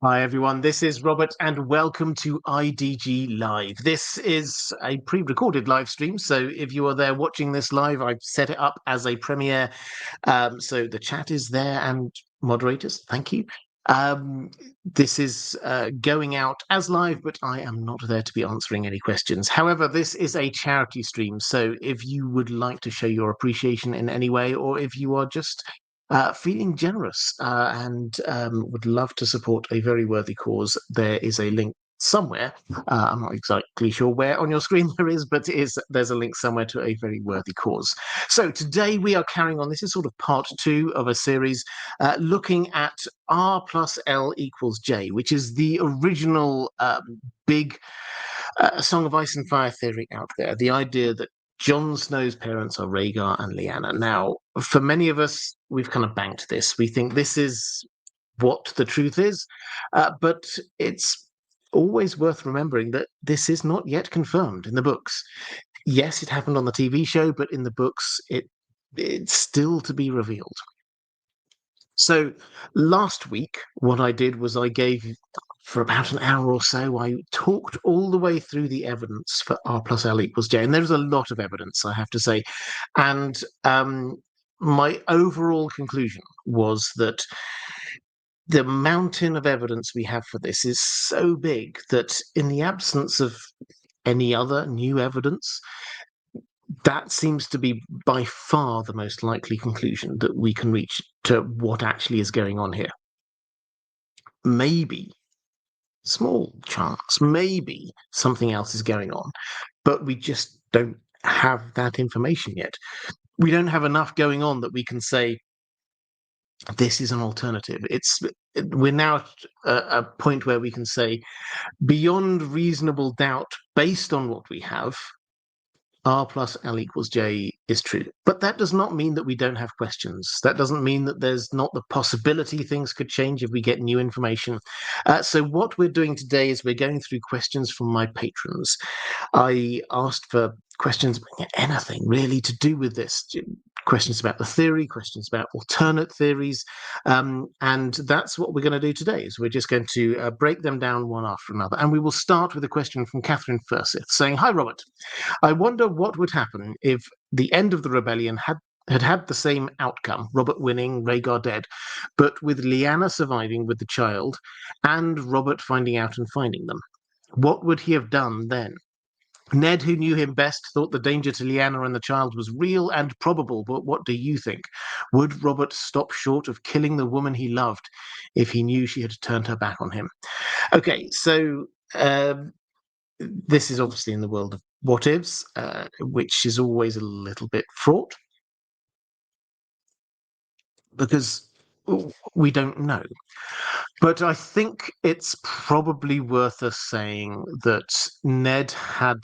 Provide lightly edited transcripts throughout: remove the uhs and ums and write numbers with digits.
Hi everyone, this is Robert and welcome to IDG Live. This is a pre-recorded live stream, so if you are there watching this live, I've set it up as a premiere. So the chat is there and moderators, thank you. This is going out as live, but I am not there to be answering any questions. However, this is a charity stream, so if you would like to show your appreciation in any way, or if you are just feeling generous and would love to support a very worthy cause, there is a link somewhere. I'm not exactly sure where on your screen there is, but there's a link somewhere to a very worthy cause. So today we are carrying on. This is sort of part two of a series looking at R+L = J, which is the original big Song of Ice and Fire theory out there. The idea that Jon Snow's parents are Rhaegar and Lyanna. Now, for many of us, we've kind of banked this. We think this is what the truth is, but it's always worth remembering that this is not yet confirmed in the books. Yes, it happened on the TV show, but in the books, it's still to be revealed. So last week, what I did was I gave, for about an hour or so, I talked all the way through the evidence for R+L = J. And there's a lot of evidence, I have to say. And my overall conclusion was that the mountain of evidence we have for this is so big that in the absence of any other new evidence, that seems to be by far the most likely conclusion that we can reach to what actually is going on here. Maybe, small chance, maybe something else is going on, but we just don't have that information yet. We don't have enough going on that we can say this is an alternative. We're now at a point where we can say beyond reasonable doubt, based on what we have, R+L = J is true. But that does not mean that we don't have questions. That doesn't mean that there's not the possibility things could change if we get new information. So what we're doing today is we're going through questions from my patrons. I asked for questions about anything really to do with this. Questions about the theory, questions about alternate theories, and that's what we're going to do today. Is we're just going to break them down one after another, and we will start with a question from Catherine Fursith saying, "Hi Robert, I wonder what would happen if the end of the rebellion had the same outcome, Robert winning, Rhaegar dead, but with Lyanna surviving with the child and Robert finding out and finding them. What would he have done then? Ned, who knew him best, thought the danger to Lyanna and the child was real and probable, but what do you think? Would Robert stop short of killing the woman he loved if he knew she had turned her back on him?" Okay, so this is obviously in the world of what ifs, which is always a little bit fraught because we don't know. But I think it's probably worth us saying that Ned had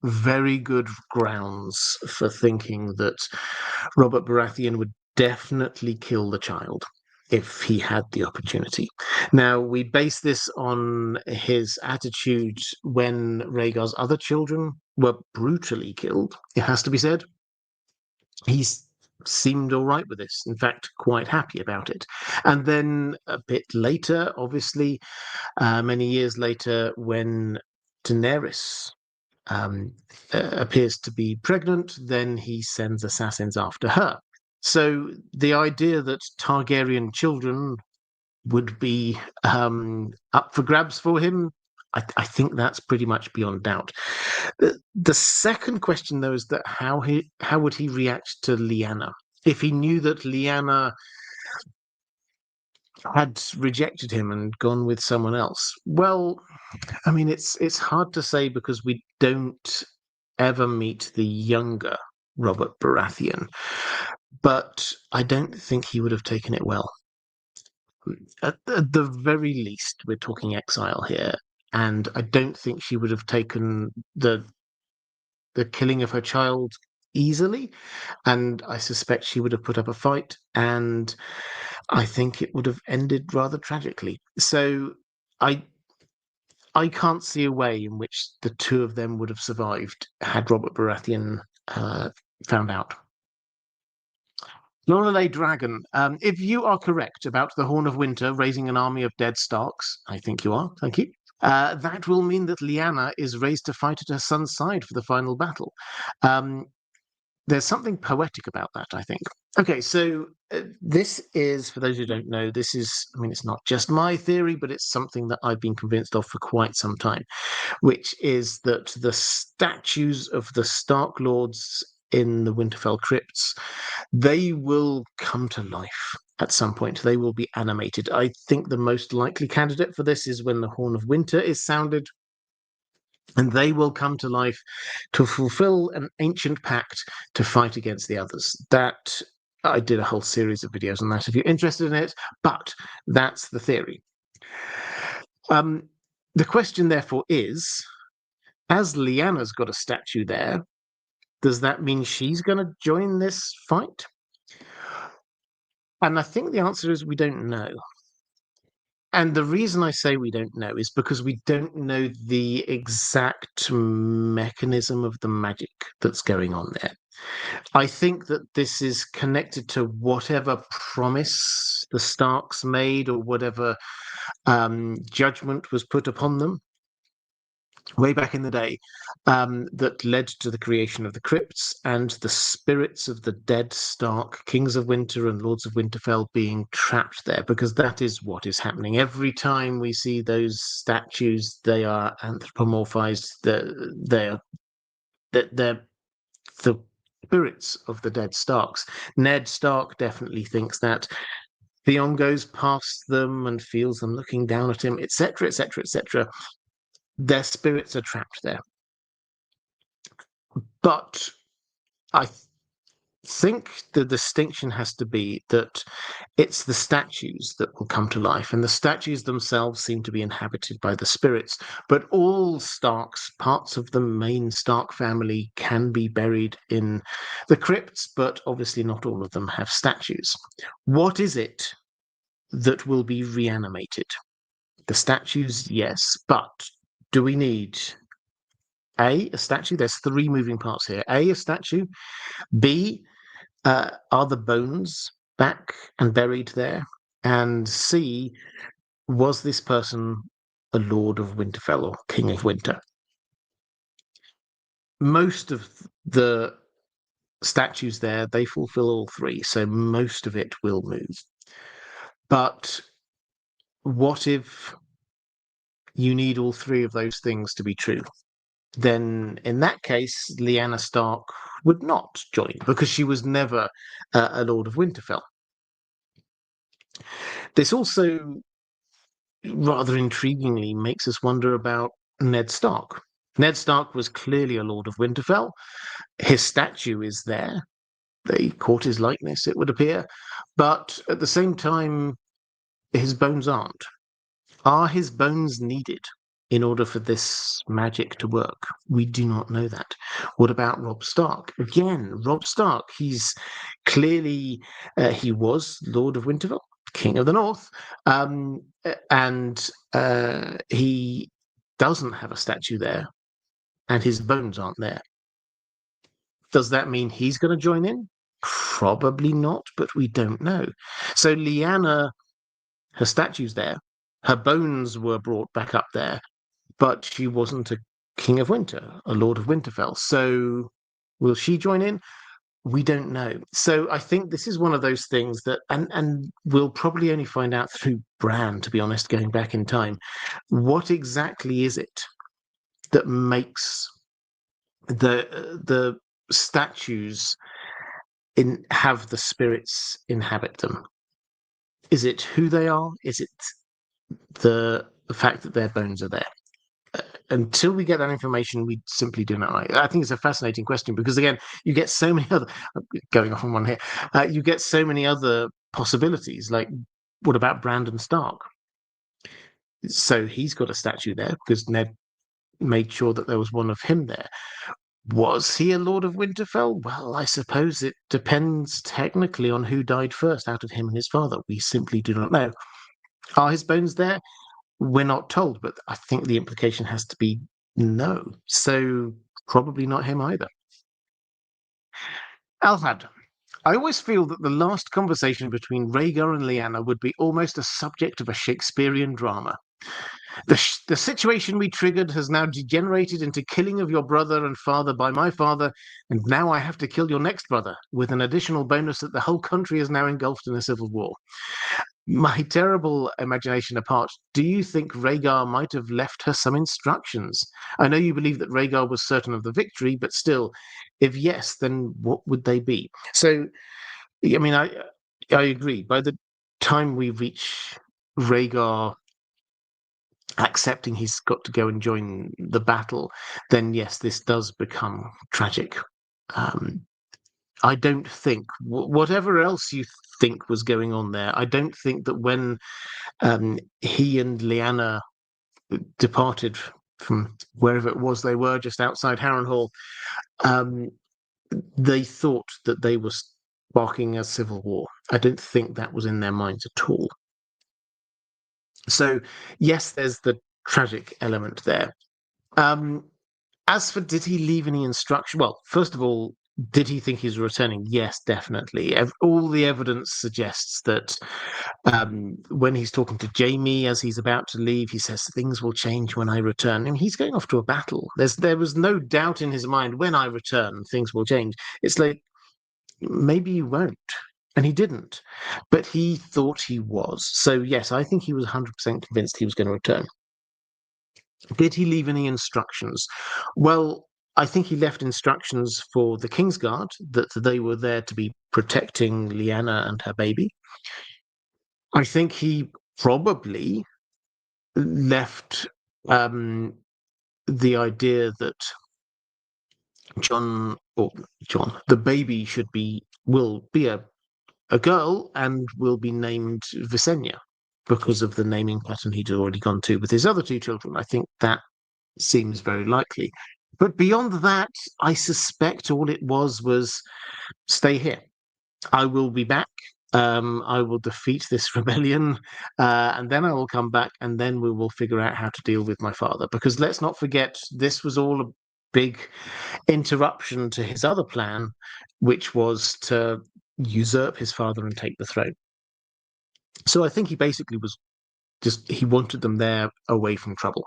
very good grounds for thinking that Robert Baratheon would definitely kill the child if he had the opportunity. Now, we base this on his attitude when Rhaegar's other children were brutally killed, it has to be said. He's seemed all right with this, in fact, quite happy about it. And then a bit later, obviously, many years later, when Daenerys appears to be pregnant, then he sends assassins after her. So the idea that Targaryen children would be up for grabs for him, I think that's pretty much beyond doubt. The second question, though, is that how would he react to Lyanna if he knew that Lyanna had rejected him and gone with someone else? Well, I mean, it's hard to say because we don't ever meet the younger Robert Baratheon, but I don't think he would have taken it well. At the very least, we're talking exile here, and I don't think she would have taken the killing of her child easily, and I suspect she would have put up a fight, and I think it would have ended rather tragically. So I can't see a way in which the two of them would have survived had Robert Baratheon found out. Lorelei Dragon, if you are correct about the Horn of Winter raising an army of dead Starks, I think you are, thank you, that will mean that Lyanna is raised to fight at her son's side for the final battle. There's something poetic about that, I think. Okay, so this is, for those who don't know, this is, I mean, it's not just my theory, but it's something that I've been convinced of for quite some time, which is that the statues of the Stark Lords in the Winterfell crypts, they will come to life at some point. They will be animated. I think the most likely candidate for this is when the Horn of Winter is sounded, and they will come to life to fulfill an ancient pact to fight against the others. That I did a whole series of videos on that if you're interested in it, but that's the theory. The question, therefore, is, as Lyanna's got a statue there, does that mean she's going to join this fight? And I think the answer is we don't know. And the reason I say we don't know is because we don't know the exact mechanism of the magic that's going on there. I think that this is connected to whatever promise the Starks made or whatever judgment was put upon them way back in the day, that led to the creation of the crypts and the spirits of the dead Stark, Kings of Winter and Lords of Winterfell, being trapped there, because that is what is happening. Every time we see those statues, they are anthropomorphized. They're the spirits of the dead Starks. Ned Stark definitely thinks that. Theon goes past them and feels them looking down at him, etc., etc., etc. Their spirits are trapped there. But I think the distinction has to be that it's the statues that will come to life, and the statues themselves seem to be inhabited by the spirits. But all Starks, parts of the main Stark family, can be buried in the crypts, but obviously not all of them have statues. What is it that will be reanimated? The statues, yes, but do we need A, a statue? There's three moving parts here. A statue. B, are the bones back and buried there? And C, was this person a Lord of Winterfell or King of Winter? Most of the statues there, they fulfill all three, so most of it will move. But what if you need all three of those things to be true? Then in that case, Lyanna Stark would not join because she was never a Lord of Winterfell. This also rather intriguingly makes us wonder about Ned Stark. Ned Stark was clearly a Lord of Winterfell. His statue is there. They caught his likeness, it would appear. But at the same time, his bones aren't. Are his bones needed in order for this magic to work? We do not know that. What about Robb Stark? Again, Robb Stark, he's clearly, he was Lord of Winterfell, King of the North, and he doesn't have a statue there, and his bones aren't there. Does that mean he's going to join in? Probably not, but we don't know. So Lyanna, her statue's there, her bones were brought back up there, but she wasn't a King of Winter, a Lord of Winterfell. So will she join in? We don't know. So I think this is one of those things that, and we'll probably only find out through Bran, to be honest, going back in time. What exactly is it that makes the statues have the spirits inhabit them? Is it who they are? Is it the fact that their bones are there? Until we get that information, we simply do not know. I think it's a fascinating question because, again, you get so many other, going off on one here, you get so many other possibilities. Like, what about Brandon Stark? So he's got a statue there because Ned made sure that there was one of him there. Was he a Lord of Winterfell? Well, I suppose it depends technically on who died first out of him and his father. We simply do not know. Are his bones there? We're not told, but I think the implication has to be no. So probably not him either. Alhad, I always feel that the last conversation between Rhaegar and Lyanna would be almost a subject of a Shakespearean drama. The situation we triggered has now degenerated into killing of your brother and father by my father, and now I have to kill your next brother, with an additional bonus that the whole country is now engulfed in a civil war. My terrible imagination apart, do you think Rhaegar might have left her some instructions? I know you believe that Rhaegar was certain of the victory, but still, if yes, then what would they be? So, I mean, I agree. By the time we reach Rhaegar accepting he's got to go and join the battle, then yes, this does become tragic. I don't think, whatever else you think was going on there, I don't think that when he and Lyanna departed from wherever it was they were, just outside Harrenhal, um, they thought that they were sparking a civil war. I don't think that was in their minds at all. So, yes, there's the tragic element there. As for did he leave any instruction? Well, first of all, did he think he's returning? Yes, definitely. All the evidence suggests that when he's talking to Jaime as he's about to leave, he says things will change when I return. And he's going off to a battle. There was no doubt in his mind when I return, things will change. It's like maybe you won't. And he didn't. But he thought he was. So, yes, I think he was 100% convinced he was going to return. Did he leave any instructions? Well, I think he left instructions for the Kingsguard that they were there to be protecting Lyanna and her baby. I think he probably left the idea that the baby will be a girl and will be named Visenya because of the naming pattern he'd already gone to with his other two children. I think that seems very likely. But beyond that, I suspect all it was stay here. I will be back. I will defeat this rebellion, and then I will come back, and then we will figure out how to deal with my father. Because let's not forget, this was all a big interruption to his other plan, which was to usurp his father and take the throne. So I think he basically he wanted them there away from trouble.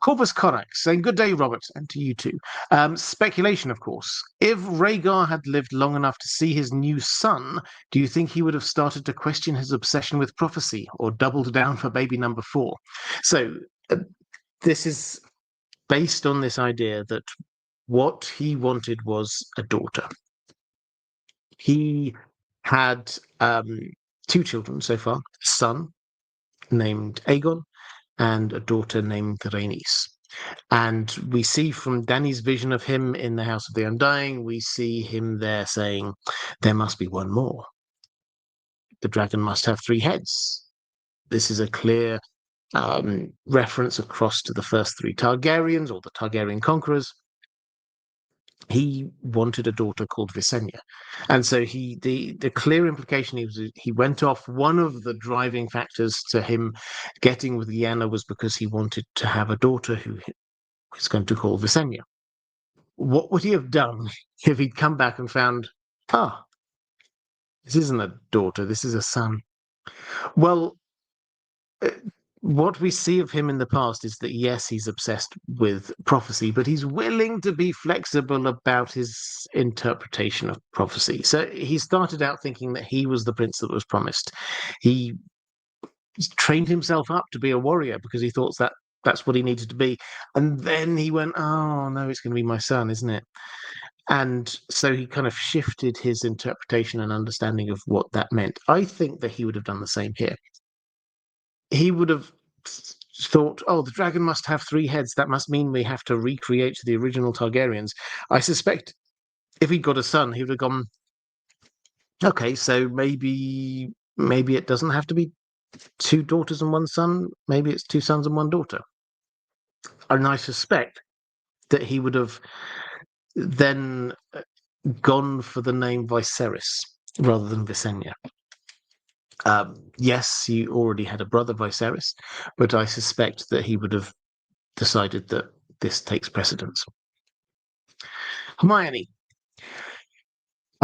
Corvus Corax saying, good day, Robert, and to you too. Speculation, of course. If Rhaegar had lived long enough to see his new son, do you think he would have started to question his obsession with prophecy or doubled down for baby number 4? So this is based on this idea that what he wanted was a daughter. He had 2 children so far, a son named Aegon and a daughter named Rhaenys. And we see from Dany's vision of him in the House of the Undying, we see him there saying, there must be one more. The dragon must have 3 heads. This is a clear reference across to the first 3 Targaryens, or the Targaryen conquerors. He wanted a daughter called Visenya. And so the clear implication he went off. One of the driving factors to him getting with Lyanna was because he wanted to have a daughter who he was going to call Visenya. What would he have done if he'd come back and found, this isn't a daughter, this is a son? Well, what we see of him in the past is that, yes, he's obsessed with prophecy, but he's willing to be flexible about his interpretation of prophecy. So he started out thinking that he was the prince that was promised. He trained himself up to be a warrior because he thought that's what he needed to be. And then he went, oh, no, it's going to be my son, isn't it? And so he kind of shifted his interpretation and understanding of what that meant. I think that he would have done the same here. He would have thought, oh, the dragon must have 3 heads. That must mean we have to recreate the original Targaryens. I suspect if he'd got a son, he would have gone, okay, so maybe it doesn't have to be 2 daughters and 1 son. Maybe it's 2 sons and 1 daughter. And I suspect that he would have then gone for the name Viserys rather than Visenya. Yes, he already had a brother, Viserys, but I suspect that he would have decided that this takes precedence. Hermione.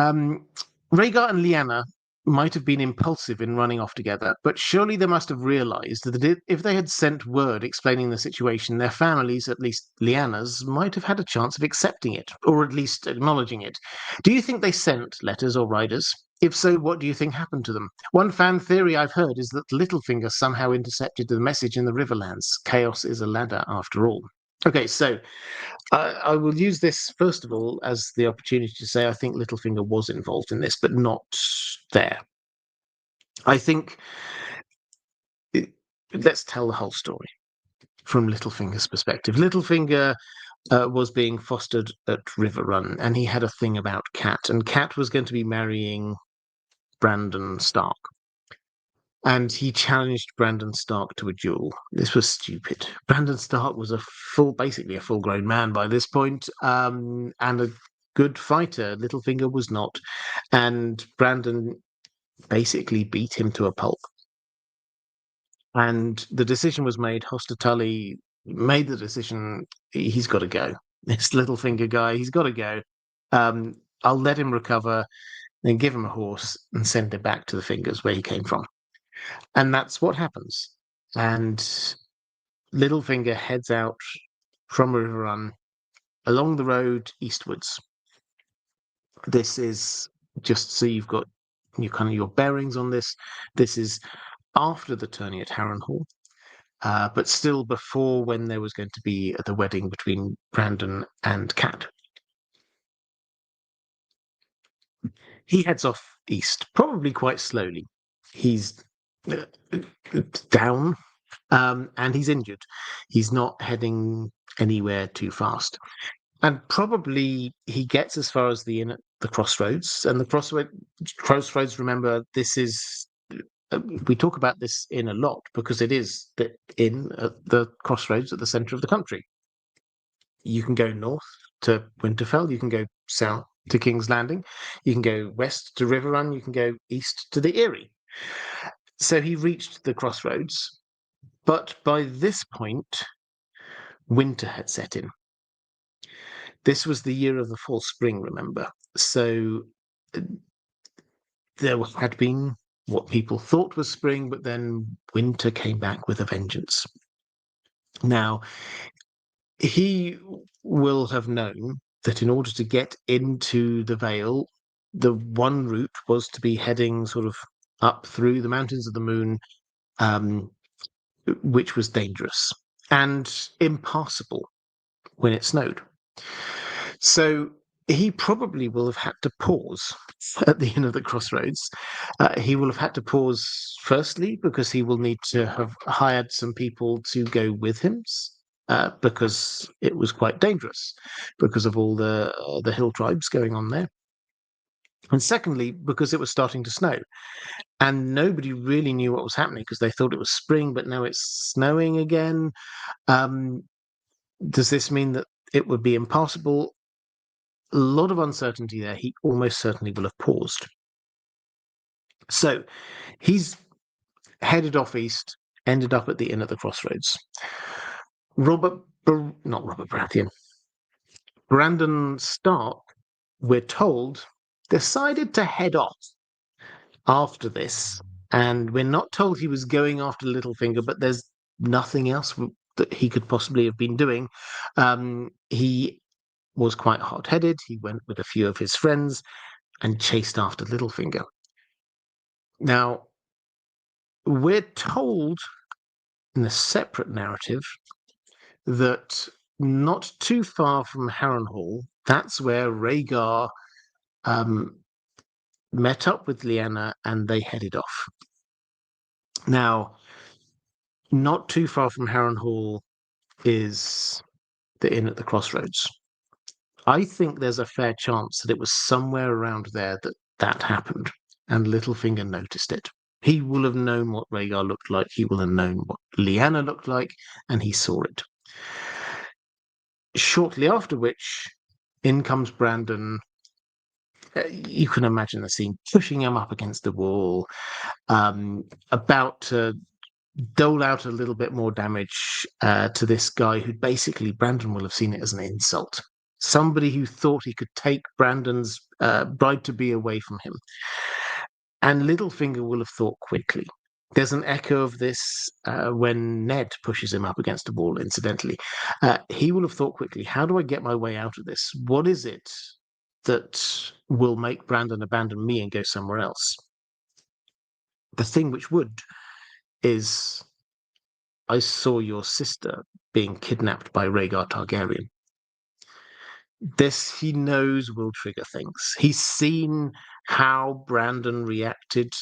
Rhaegar and Lyanna might have been impulsive in running off together, but surely they must have realized that if they had sent word explaining the situation, their families, at least Lyanna's, might have had a chance of accepting it, or at least acknowledging it. Do you think they sent letters or riders? If so, what do you think happened to them? One fan theory I've heard is that Littlefinger somehow intercepted the message in the Riverlands. Chaos is a ladder, after all. Okay, so I will use this first of all as the opportunity to say I think Littlefinger was involved in this, but not there. I think let's tell the whole story from Littlefinger's perspective. Littlefinger was being fostered at Riverrun, and he had a thing about Cat, and Cat was going to be marrying Brandon Stark. And he challenged Brandon Stark to a duel. This was stupid. Brandon Stark was basically a full-grown man by this point, and a good fighter. Littlefinger was not, and Brandon basically beat him to a pulp. And the decision was made. Hoster Tully made the decision. He's got to go. This Littlefinger guy, he's got to go. I'll let him recover, then give him a horse and send him back to the Fingers where he came from. And that's what happens. And Littlefinger heads out from Riverrun along the road eastwards. This is just so you've got your bearings on this. This is after the tourney at Harrenhal, but still before when there was going to be the wedding between Brandon and Cat. He heads off east, probably quite slowly. He's down, and he's injured. He's not heading anywhere too fast. And probably he gets as far as the inn at the crossroads. And the crossroads, remember, this is, we talk about this inn a lot because it is the inn at the crossroads at the centre of the country. You can go north to Winterfell, you can go south to King's Landing, you can go west to Riverrun, you can go east to the Eyrie. So he reached the crossroads, but by this point, winter had set in. This was the year of the false spring, remember? So there had been what people thought was spring, but then winter came back with a vengeance. Now, he will have known that in order to get into the Vale, the one route was to be heading sort of up through the Mountains of the Moon, which was dangerous and impassable when it snowed. So he probably will have had to pause at the inn of the crossroads. He will have had to pause firstly because he will need to have hired some people to go with him because it was quite dangerous because of all the hill tribes going on there. And secondly, because it was starting to snow. And nobody really knew what was happening because they thought it was spring, but now it's snowing again. Does this mean that it would be impassable? A lot of uncertainty there. He almost certainly will have paused. So he's headed off east, ended up at the inn at the crossroads. Not Robert Baratheon. Brandon Stark, we're told, decided to head off after this. And we're not told he was going after Littlefinger, but there's nothing else that he could possibly have been doing. He was quite hot-headed. He went with a few of his friends and chased after Littlefinger. Now, we're told in a separate narrative that not too far from Harrenhal, that's where Rhaegar met up with Lyanna and they headed off. Now, not too far from Harrenhal is the inn at the crossroads. I think there's a fair chance that it was somewhere around there that happened, and Littlefinger noticed it. He will have known what Rhaegar looked like, he will have known what Lyanna looked like, and he saw it. Shortly after which, in comes Brandon. You can imagine the scene, pushing him up against the wall, about to dole out a little bit more damage to this guy who basically Brandon will have seen it as an insult. somebody who thought he could take Brandon's bride-to-be away from him. And Littlefinger will have thought quickly. There's an echo of this when Ned pushes him up against a wall, incidentally. He will have thought quickly, how do I get my way out of this? What is it that will make Brandon abandon me and go somewhere else? The thing which would is, I saw your sister being kidnapped by Rhaegar Targaryen. This, he knows, will trigger things. He's seen how Brandon reacted,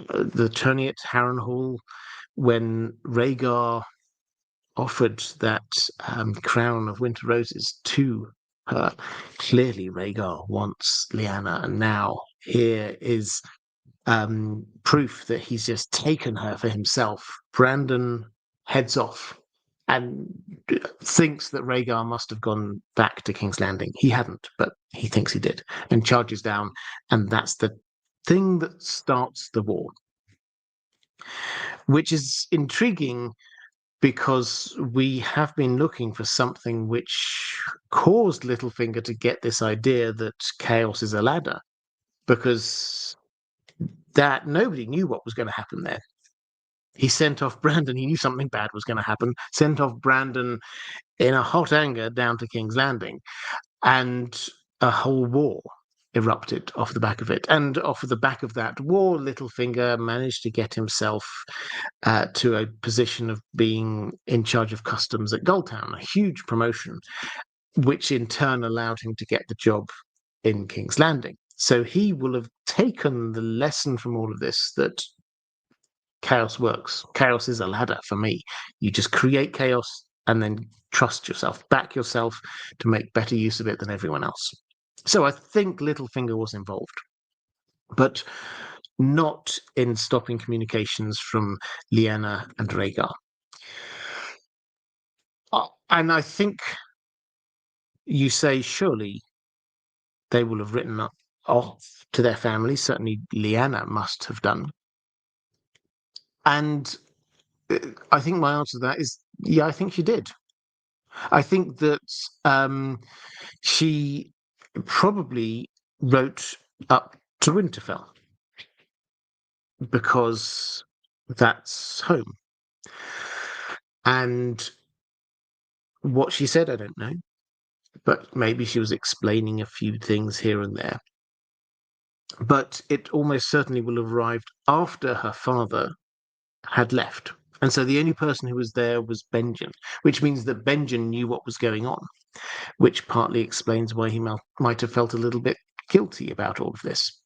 the tourney at Harrenhal, when Rhaegar offered that crown of winter roses to her. Clearly, Rhaegar wants Lyanna, and now here is proof that he's just taken her for himself. Brandon heads off and thinks that Rhaegar must have gone back to King's Landing. He hadn't, but he thinks he did, and charges down, and that's the thing that starts the war. Which is intriguing because we have been looking for something which caused Littlefinger to get this idea that chaos is a ladder, because that nobody knew what was going to happen there. He sent off Brandon. He knew something bad was going to happen. Sent off Brandon in a hot anger down to King's Landing, and a whole war erupted off the back of it. And off the back of that war, Littlefinger managed to get himself to a position of being in charge of customs at Gulltown, a huge promotion, which in turn allowed him to get the job in King's Landing. So he will have taken the lesson from all of this that chaos works. Chaos is a ladder for me. You just create chaos and then trust yourself, back yourself to make better use of it than everyone else. So I think Littlefinger was involved, but not in stopping communications from Lyanna and Rhaegar. And I think you say, surely they will have written off to their families. Certainly Lyanna must have done. And I think my answer to that is, yeah, I think she did. I think that she probably wrote up to Winterfell because that's home. And what she said, I don't know. But maybe she was explaining a few things here and there. But it almost certainly will have arrived after her father had left. And so the only person who was there was Benjen, which means that Benjen knew what was going on, which partly explains why he might have felt a little bit guilty about all of this.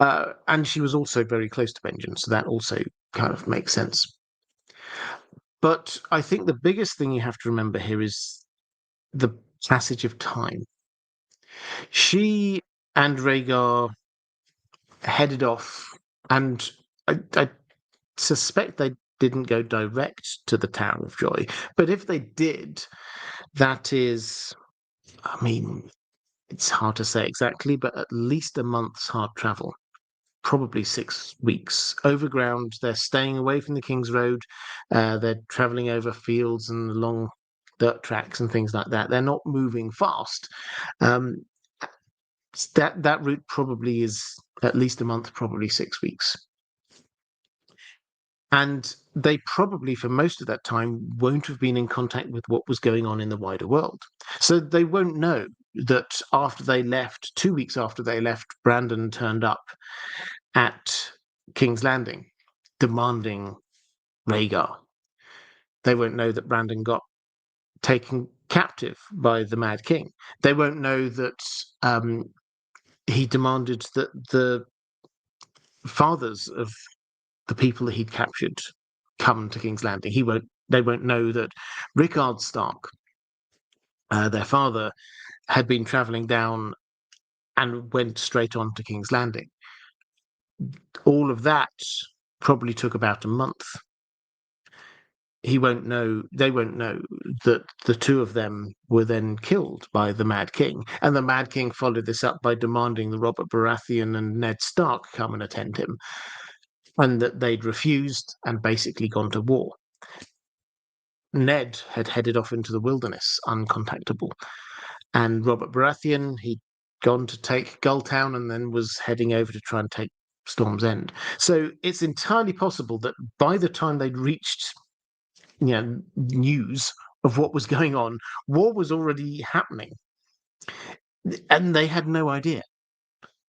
And she was also very close to Benjen, so that also kind of makes sense. But I think the biggest thing you have to remember here is the passage of time. She and Rhaegar headed off, and I suspect they didn't go direct to the Tower of Joy. But if they did, that is, I mean, it's hard to say exactly, but at least a month's hard travel. Probably 6 weeks. Overground, they're staying away from the King's Road. They're traveling over fields and along dirt tracks and things like that. They're not moving fast. That route probably is at least a month, probably 6 weeks. And they probably, for most of that time, won't have been in contact with what was going on in the wider world. So they won't know that after they left, 2 weeks after they left, Brandon turned up at King's Landing, demanding Rhaegar. They won't know that Brandon got taken captive by the Mad King. They won't know that he demanded that the fathers of the people that he'd captured come to King's Landing. They won't know that Rickard Stark, their father, had been traveling down and went straight on to King's Landing. All of that probably took about a month. They won't know that the two of them were then killed by the Mad King. And the Mad King followed this up by demanding that Robert Baratheon and Ned Stark come and attend him, and that they'd refused and basically gone to war. Ned had headed off into the wilderness, uncontactable. And Robert Baratheon, he'd gone to take Gulltown and then was heading over to try and take Storm's End. So it's entirely possible that by the time they'd reached, news of what was going on, war was already happening, and they had no idea.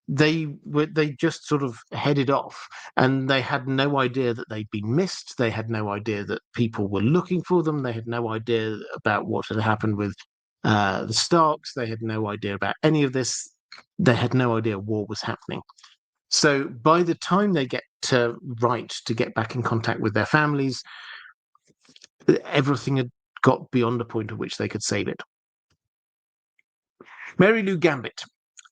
They just sort of headed off, and they had no idea that they'd been missed. They had no idea that people were looking for them. They had no idea about what had happened with the Starks. They had no idea about any of this. They had no idea war was happening. So by the time they get to get back in contact with their families, everything had got beyond a point at which they could save it. Mary Lou Gambit.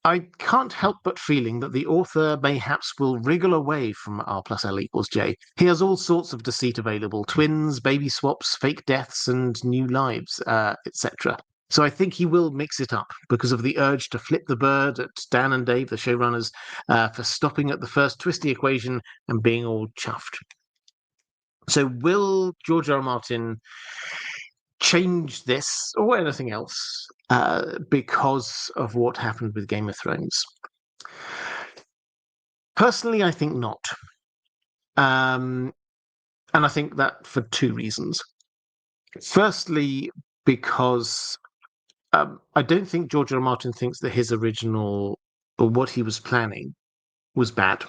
I can't help but feeling that the author mayhaps will wriggle away from R+L=J. He has all sorts of deceit available: twins, baby swaps, fake deaths, and new lives, etc. So I think he will mix it up because of the urge to flip the bird at Dan and Dave, the showrunners, for stopping at the first twisty equation and being all chuffed. So will George R. R. Martin change this or anything else because of what happened with Game of Thrones? Personally, I think not. And I think that for two reasons. Firstly, because I don't think George R. R. Martin thinks that his original, or what he was planning, was bad.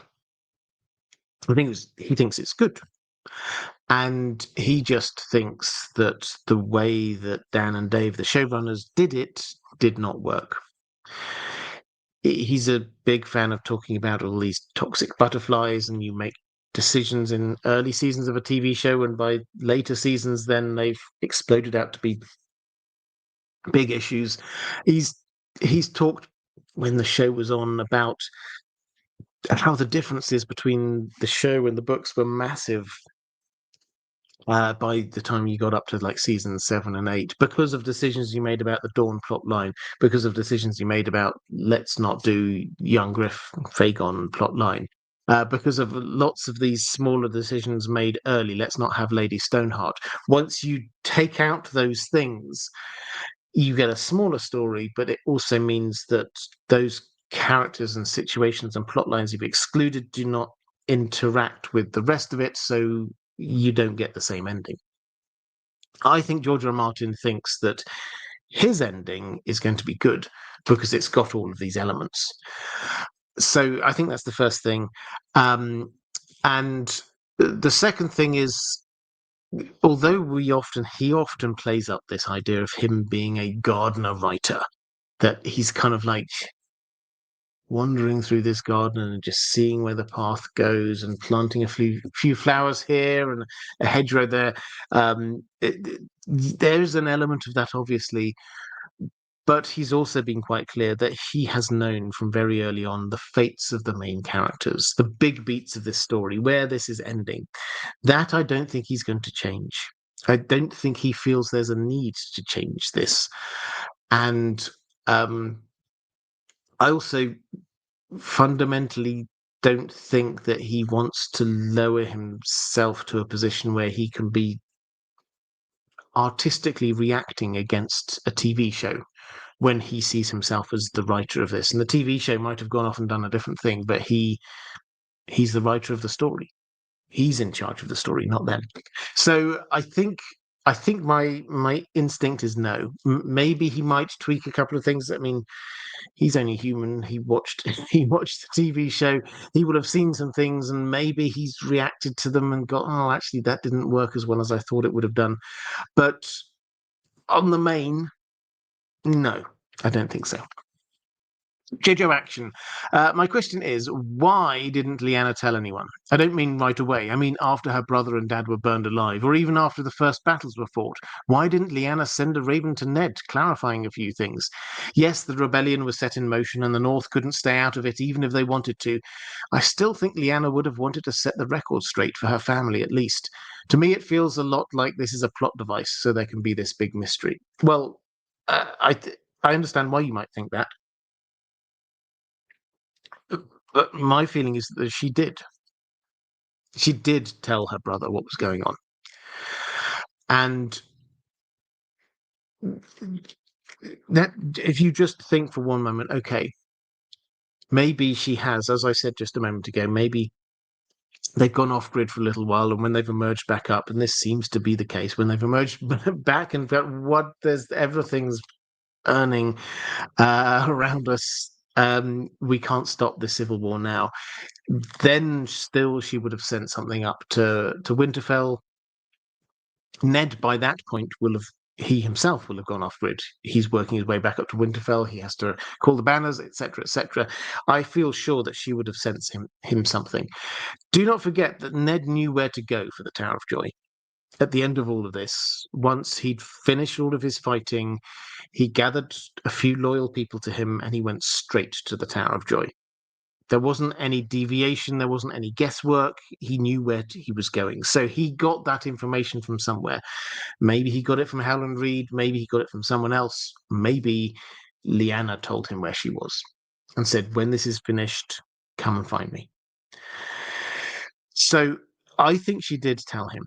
I think he thinks it's good. And he just thinks that the way that Dan and Dave, the showrunners, did it did not work. He's a big fan of talking about all these toxic butterflies, and you make decisions in early seasons of a TV show, and by later seasons, then they've exploded out to be big issues. He's talked when the show was on about how the differences between the show and the books were massive by the time you got up to like season 7 and 8, because of decisions you made about the Dawn plot line, because of decisions you made about let's not do young Griff Fagon plot line, because of lots of these smaller decisions made early. Let's not have Lady Stoneheart. Once you take out those things, you get a smaller story, but it also means that those characters and situations and plot lines you've excluded do not interact with the rest of it, so you don't get the same ending. I think George R. R. Martin thinks that his ending is going to be good because it's got all of these elements. So I think that's the first thing. And the second thing is, although he often plays up this idea of him being a gardener writer, that he's kind of like wandering through this garden and just seeing where the path goes and planting a few flowers here and a hedgerow there. There's an element of that, obviously, but he's also been quite clear that he has known from very early on the fates of the main characters, the big beats of this story, where this is ending. That I don't think he's going to change. I don't think he feels there's a need to change this. And I also fundamentally don't think that he wants to lower himself to a position where he can be artistically reacting against a TV show when he sees himself as the writer of this. And the TV show might have gone off and done a different thing, but he's the writer of the story. He's in charge of the story, not them. So I think my instinct is no. Maybe he might tweak a couple of things. I mean, he's only human. He watched the TV show. He would have seen some things, and maybe he's reacted to them and got, oh, actually, that didn't work as well as I thought it would have done. But on the main, no, I don't think so. Jojo Action. My question is, why didn't Lyanna tell anyone? I don't mean right away. I mean after her brother and dad were burned alive, or even after the first battles were fought. Why didn't Lyanna send a raven to Ned, clarifying a few things? Yes, the rebellion was set in motion, and the North couldn't stay out of it, even if they wanted to. I still think Lyanna would have wanted to set the record straight for her family, at least. To me, it feels a lot like this is a plot device, so there can be this big mystery. Well, I understand why you might think that. But my feeling is that she did. She did tell her brother what was going on. And that if you just think for one moment, okay, maybe she has, as I said just a moment ago, maybe they've gone off grid for a little while, and when they've emerged back up, and this seems to be the case, when they've emerged back and got there's everything's burning around us. We can't stop the civil war now. Then still she would have sent something up to Winterfell. Ned, by that point, he himself will have gone off grid. He's working his way back up to Winterfell. He has to call the banners, etc., etc. I feel sure that she would have sent him something. Do not forget that Ned knew where to go for the Tower of Joy. At the end of all of this, once he'd finished all of his fighting, he gathered a few loyal people to him and he went straight to the Tower of Joy. There wasn't any deviation, there wasn't any guesswork. He knew where he was going. So he got that information from somewhere. Maybe he got it from Howland Reed, maybe he got it from someone else. Maybe Lyanna told him where she was and said, when this is finished, come and find me. So I think she did tell him.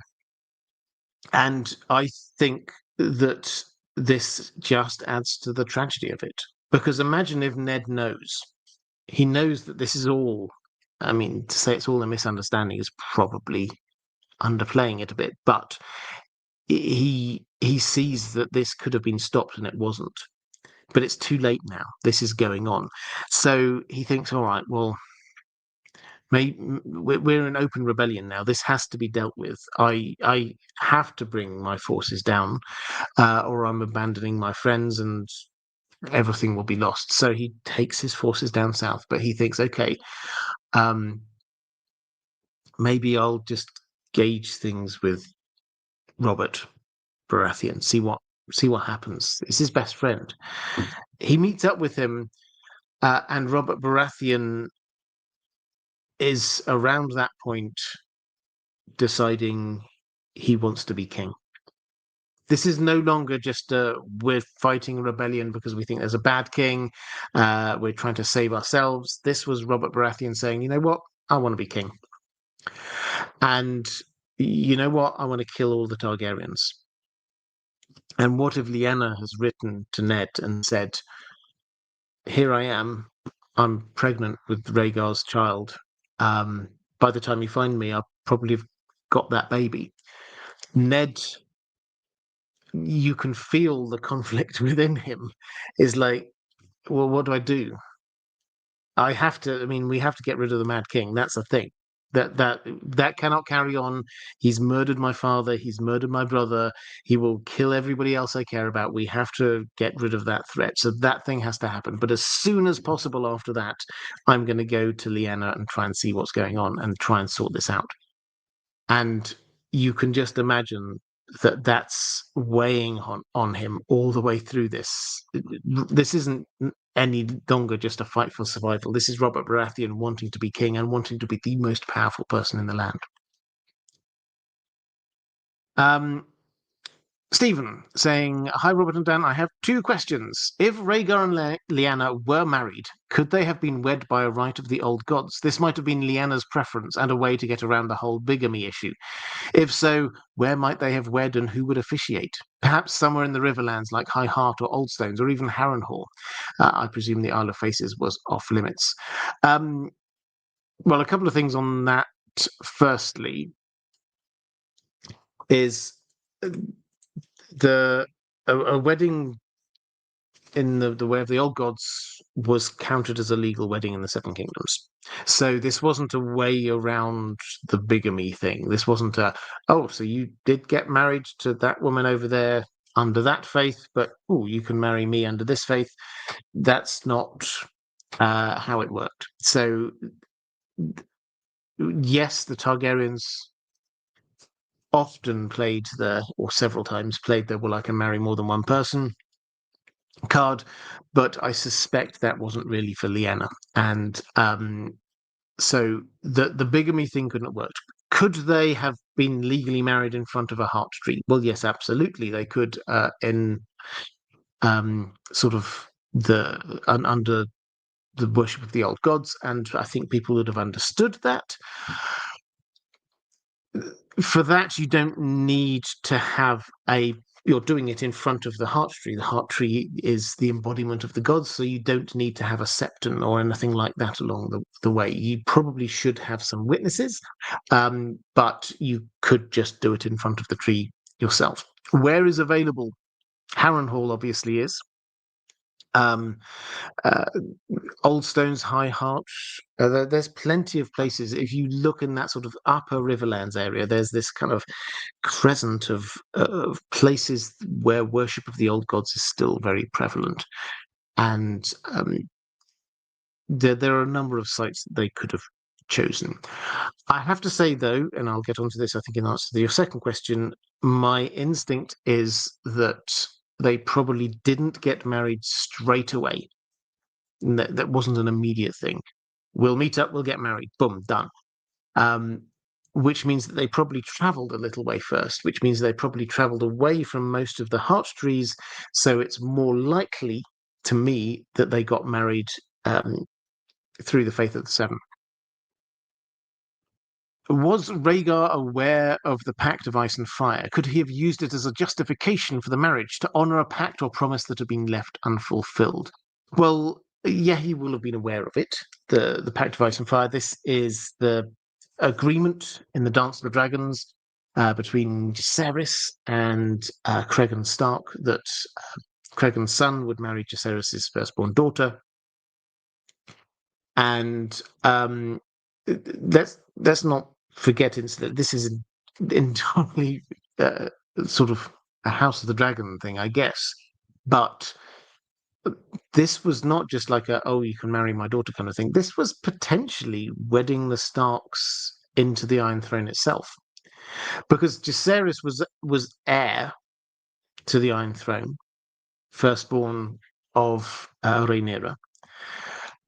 And I think that this just adds to the tragedy of it. Because imagine if Ned knows. He knows that this is all, I mean, to say it's all a misunderstanding is probably underplaying it a bit, but he sees that this could have been stopped and it wasn't. But it's too late now. This is going on. So he thinks, all right, well, we're in open rebellion now. This has to be dealt with. I have to bring my forces down, or I'm abandoning my friends and everything will be lost. So he takes his forces down south, but he thinks, okay, maybe I'll just gauge things with Robert Baratheon, see what happens. It's his best friend. He meets up with him, and Robert Baratheon is around that point deciding he wants to be king. This is no longer just we're fighting a rebellion because we think there's a bad king. We're trying to save ourselves. This was Robert Baratheon saying, you know what? I want to be king. And you know what? I want to kill all the Targaryens. And what if Lyanna has written to Ned and said, here I am. I'm pregnant with Rhaegar's child. By the time you find me, I'll probably have got that baby. Ned, you can feel the conflict within him is like, well, what do I do? I have to, I mean, we have to get rid of the Mad King. That's the thing. That cannot carry on. He's murdered my father. He's murdered my brother. He will kill everybody else I care about. We have to get rid of that threat. So that thing has to happen. But as soon as possible after that, I'm going to go to Lyanna and try and see what's going on and try and sort this out. And you can just imagine that that's weighing on him all the way through this. This isn't any longer just a fight for survival. This is Robert Baratheon wanting to be king and wanting to be the most powerful person in the land. Stephen saying, hi, Robert and Dan. I have two questions. If Rhaegar and Lyanna were married, could they have been wed by a rite of the old gods? This might have been Lyanna's preference and a way to get around the whole bigamy issue. If so, where might they have wed and who would officiate? Perhaps somewhere in the Riverlands like High Heart or Oldstones or even Harrenhal. I presume the Isle of Faces was off limits. Well, a couple of things on that. Firstly, is a wedding in the way of the old gods was counted as a legal wedding in the Seven Kingdoms. So this wasn't a way around the bigamy thing. This wasn't so you did get married to that woman over there under that faith, but you can marry me under this faith. That's not how it worked. So yes, the Targaryens often played or several times played the, well, I can marry more than one person card, but I suspect that wasn't really for Lyanna. And so the bigamy thing couldn't have worked. Could they have been legally married in front of a Hart Street? Well, yes, absolutely. They could in sort of under the worship of the old gods, and I think people would have understood that. For that, you don't need to have a you're doing it in front of the heart tree. The heart tree is the embodiment of the gods, so you don't need to have a septon or anything like that along the way. You probably should have some witnesses, but you could just do it in front of the tree yourself. Where is available? Harrenhal obviously is. Um, uh, Old Stones, High Harch. There's plenty of places. If you look in that sort of upper Riverlands area, there's this kind of crescent of places where worship of the old gods is still very prevalent. And there are a number of sites that they could have chosen. I have to say, though, and I'll get onto this, I think, in answer to your second question, my instinct is that they probably didn't get married straight away. That wasn't an immediate thing. We'll meet up, we'll get married, boom, done. Which means that they probably traveled a little way first, which means they probably traveled away from most of the heart trees. So it's more likely to me that they got married through the Faith of the Seven. Was Rhaegar aware of the Pact of Ice and Fire? Could he have used it as a justification for the marriage to honor a pact or promise that had been left unfulfilled? Well, yeah, he will have been aware of it. The Pact of Ice and Fire. This is the agreement in the Dance of the Dragons between Jacaerys and Cregan Stark that Cregan's son would marry Jacaerys' firstborn daughter. And let's not forget that this is entirely sort of a House of the Dragon thing, I guess. But this was not just like you can marry my daughter kind of thing. This was potentially wedding the Starks into the Iron Throne itself, because Jacaerys was heir to the Iron Throne, firstborn of Rhaenyra.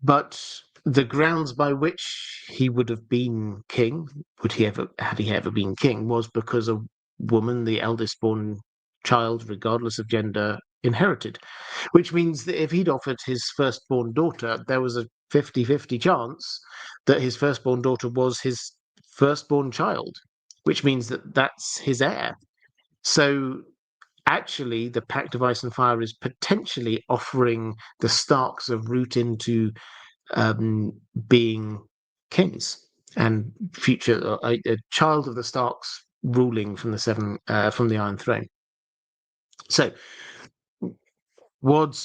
But the grounds by which he would have been king, had he ever been king, was because a woman, the eldest born child, regardless of gender, inherited. Which means that if he'd offered his firstborn daughter, there was a 50-50 chance that his firstborn daughter was his firstborn child, which means that that's his heir. So actually, the Pact of Ice and Fire is potentially offering the Starks a route into being kings and future a child of the Starks ruling from the Iron Throne. So, would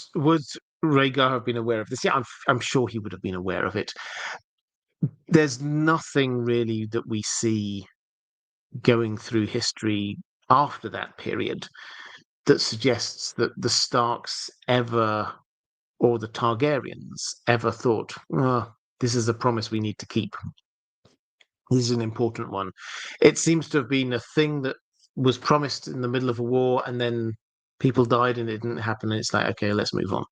Rhaegar have been aware of this? Yeah, I'm sure he would have been aware of it. There's nothing really that we see going through history after that period that suggests that the Starks ever, or the Targaryens ever thought, this is a promise we need to keep. This is an important one. It seems to have been a thing that was promised in the middle of a war, and then people died and it didn't happen. And it's like, okay, let's move on.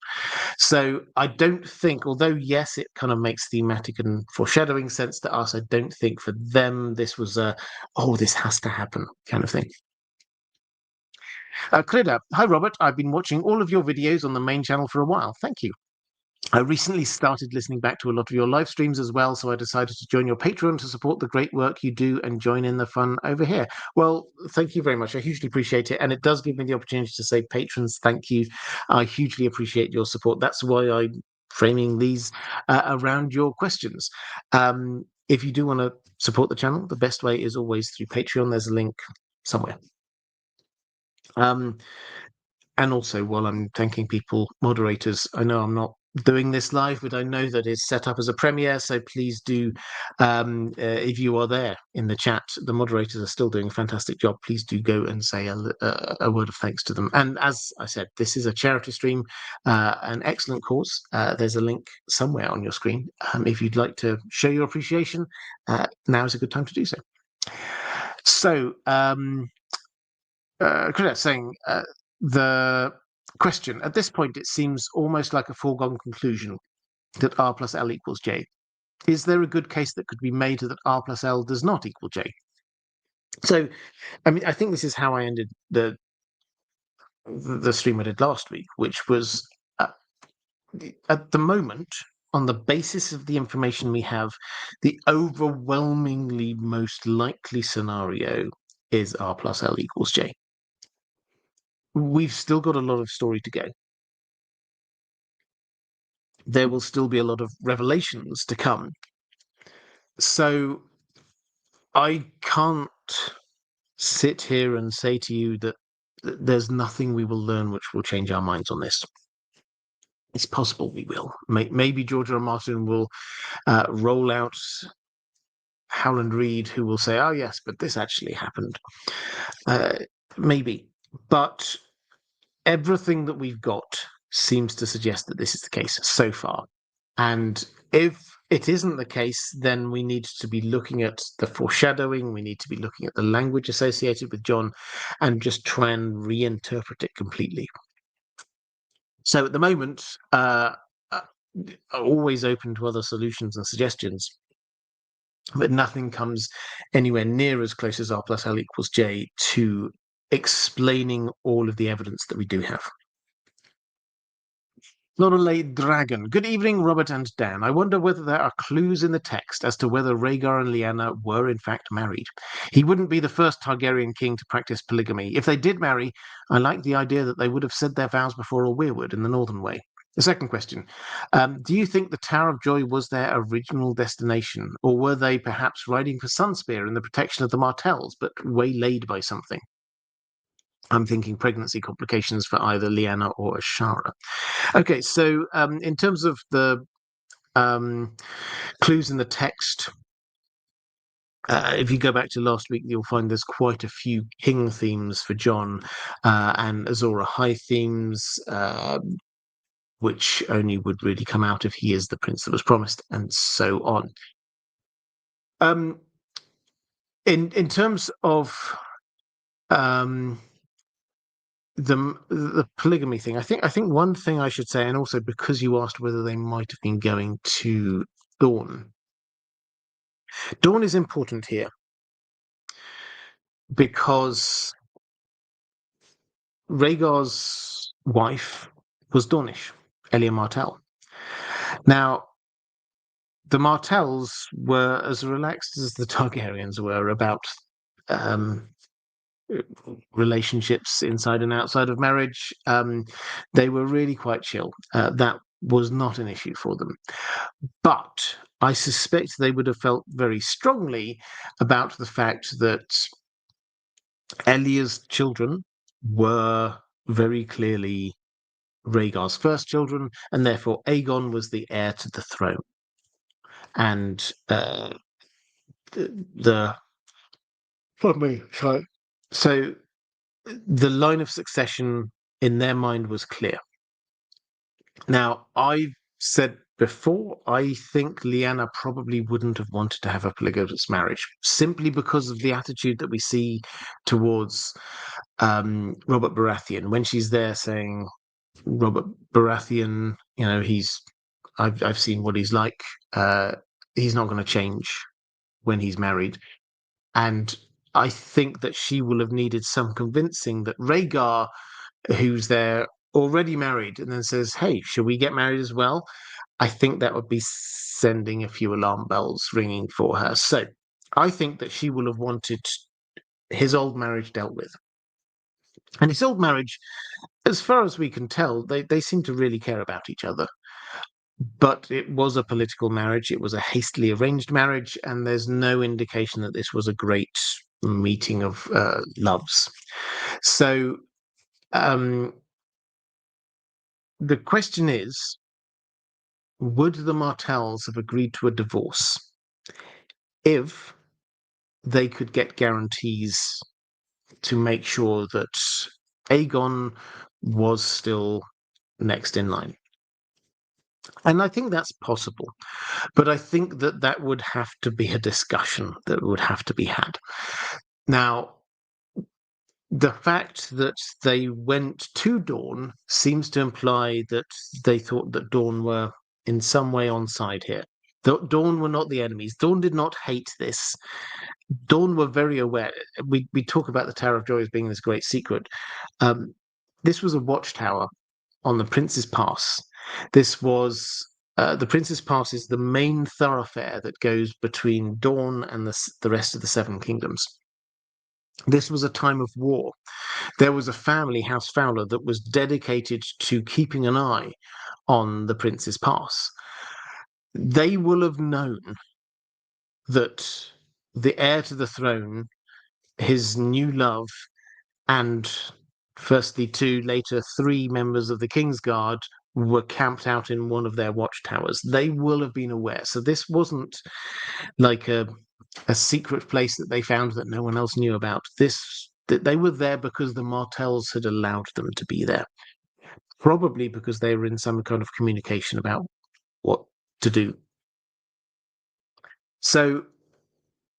So I don't think, although yes, it kind of makes thematic and foreshadowing sense to us, I don't think for them this was this has to happen kind of thing. Crida, hi Robert, I've been watching all of your videos on the main channel for a while. Thank you. I recently started listening back to a lot of your live streams as well, so I decided to join your Patreon to support the great work you do and join in the fun over here. Well, thank you very much. I hugely appreciate it, and it does give me the opportunity to say, patrons, thank you. I hugely appreciate your support. That's why I'm framing these around your questions. If you do want to support the channel, the best way is always through Patreon. There's a link somewhere. And also, while I'm thanking people, moderators, I know I'm not doing this live, but I know that it's set up as a premiere, so please do, if you are there in the chat, the moderators are still doing a fantastic job. Please do go and say a word of thanks to them. And as I said, this is a charity stream, an excellent cause. There's a link somewhere on your screen. If you'd like to show your appreciation, now is a good time to do so. So, saying the question at this point, it seems almost like a foregone conclusion that R+L equals J. Is there a good case that could be made that R+L does not equal J? So, I mean, I think this is how I ended the stream I did last week, which was at the moment, on the basis of the information we have, the overwhelmingly most likely scenario is R+L equals J. we've still got a lot of story to go. There will still be a lot of revelations to come. So I can't sit here and say to you that there's nothing we will learn which will change our minds on this. It's possible we will. Maybe George R. R. Martin will roll out Howland Reed, who will say, "Oh yes, but this actually happened." Maybe, but everything that we've got seems to suggest that this is the case so far. And if it isn't the case, then we need to be looking at the foreshadowing. We need to be looking at the language associated with John, and just try and reinterpret it completely. So at the moment, always open to other solutions and suggestions, but nothing comes anywhere near as close as R+L equals J to explaining all of the evidence that we do have. Lorelei Dragon. Good evening, Robert and Dan. I wonder whether there are clues in the text as to whether Rhaegar and Lyanna were in fact married. He wouldn't be the first Targaryen king to practice polygamy. If they did marry, I like the idea that they would have said their vows before a weirwood in the Northern way. The second question, do you think the Tower of Joy was their original destination, or were they perhaps riding for Sunspear in the protection of the Martells, but waylaid by something? I'm thinking pregnancy complications for either Lyanna or Ashara. Okay, so in terms of the clues in the text, if you go back to last week, you'll find there's quite a few king themes for John and Azor Ahai themes, which only would really come out if he is the prince that was promised, and so on. In terms of the polygamy thing, I think one thing I should say, and also because you asked whether they might have been going to Dawn. Dawn is important here because Rhaegar's wife was Dornish, Elia Martell. Now, the Martells were as relaxed as the Targaryens were about relationships inside and outside of marriage. They were really quite chill. That was not an issue for them. But I suspect they would have felt very strongly about the fact that Elia's children were very clearly Rhaegar's first children, and therefore Aegon was the heir to the throne. And pardon me, sorry. So the line of succession in their mind was clear. Now, I've said before, I think Lyanna probably wouldn't have wanted to have a polygamous marriage, simply because of the attitude that we see towards Robert Baratheon. When she's there saying, Robert Baratheon, I've seen what he's like. He's not going to change when he's married. And I think that she will have needed some convincing that Rhaegar, who's there already married, and then says, "Hey, should we get married as well?" I think that would be sending a few alarm bells ringing for her. So I think that she will have wanted his old marriage dealt with. And his old marriage, as far as we can tell, they seem to really care about each other. But it was a political marriage. It was a hastily arranged marriage, and there's no indication that this was a great meeting of loves. So the question is, would the Martells have agreed to a divorce if they could get guarantees to make sure that Aegon was still next in line? And I think that's possible. But I think that that would have to be a discussion that would have to be had. Now, the fact that they went to Dawn seems to imply that they thought that Dawn were in some way on side here. Dawn were not the enemies. Dawn did not hate this. Dawn were very aware. We talk about the Tower of Joy as being this great secret. This was a watchtower on the Prince's Pass. This was the Prince's Pass is the main thoroughfare that goes between Dawn and the rest of the Seven Kingdoms. This was a time of war. there was a family, House Fowler, that was dedicated to keeping an eye on the Prince's Pass. They will have known that the heir to the throne, his new love, and firstly two, later three members of the King's Guard were camped out in one of their watchtowers. They will have been aware. So this wasn't like a secret place that they found that no one else knew about. They were there because the Martells had allowed them to be there. Probably because they were in some kind of communication about what to do. So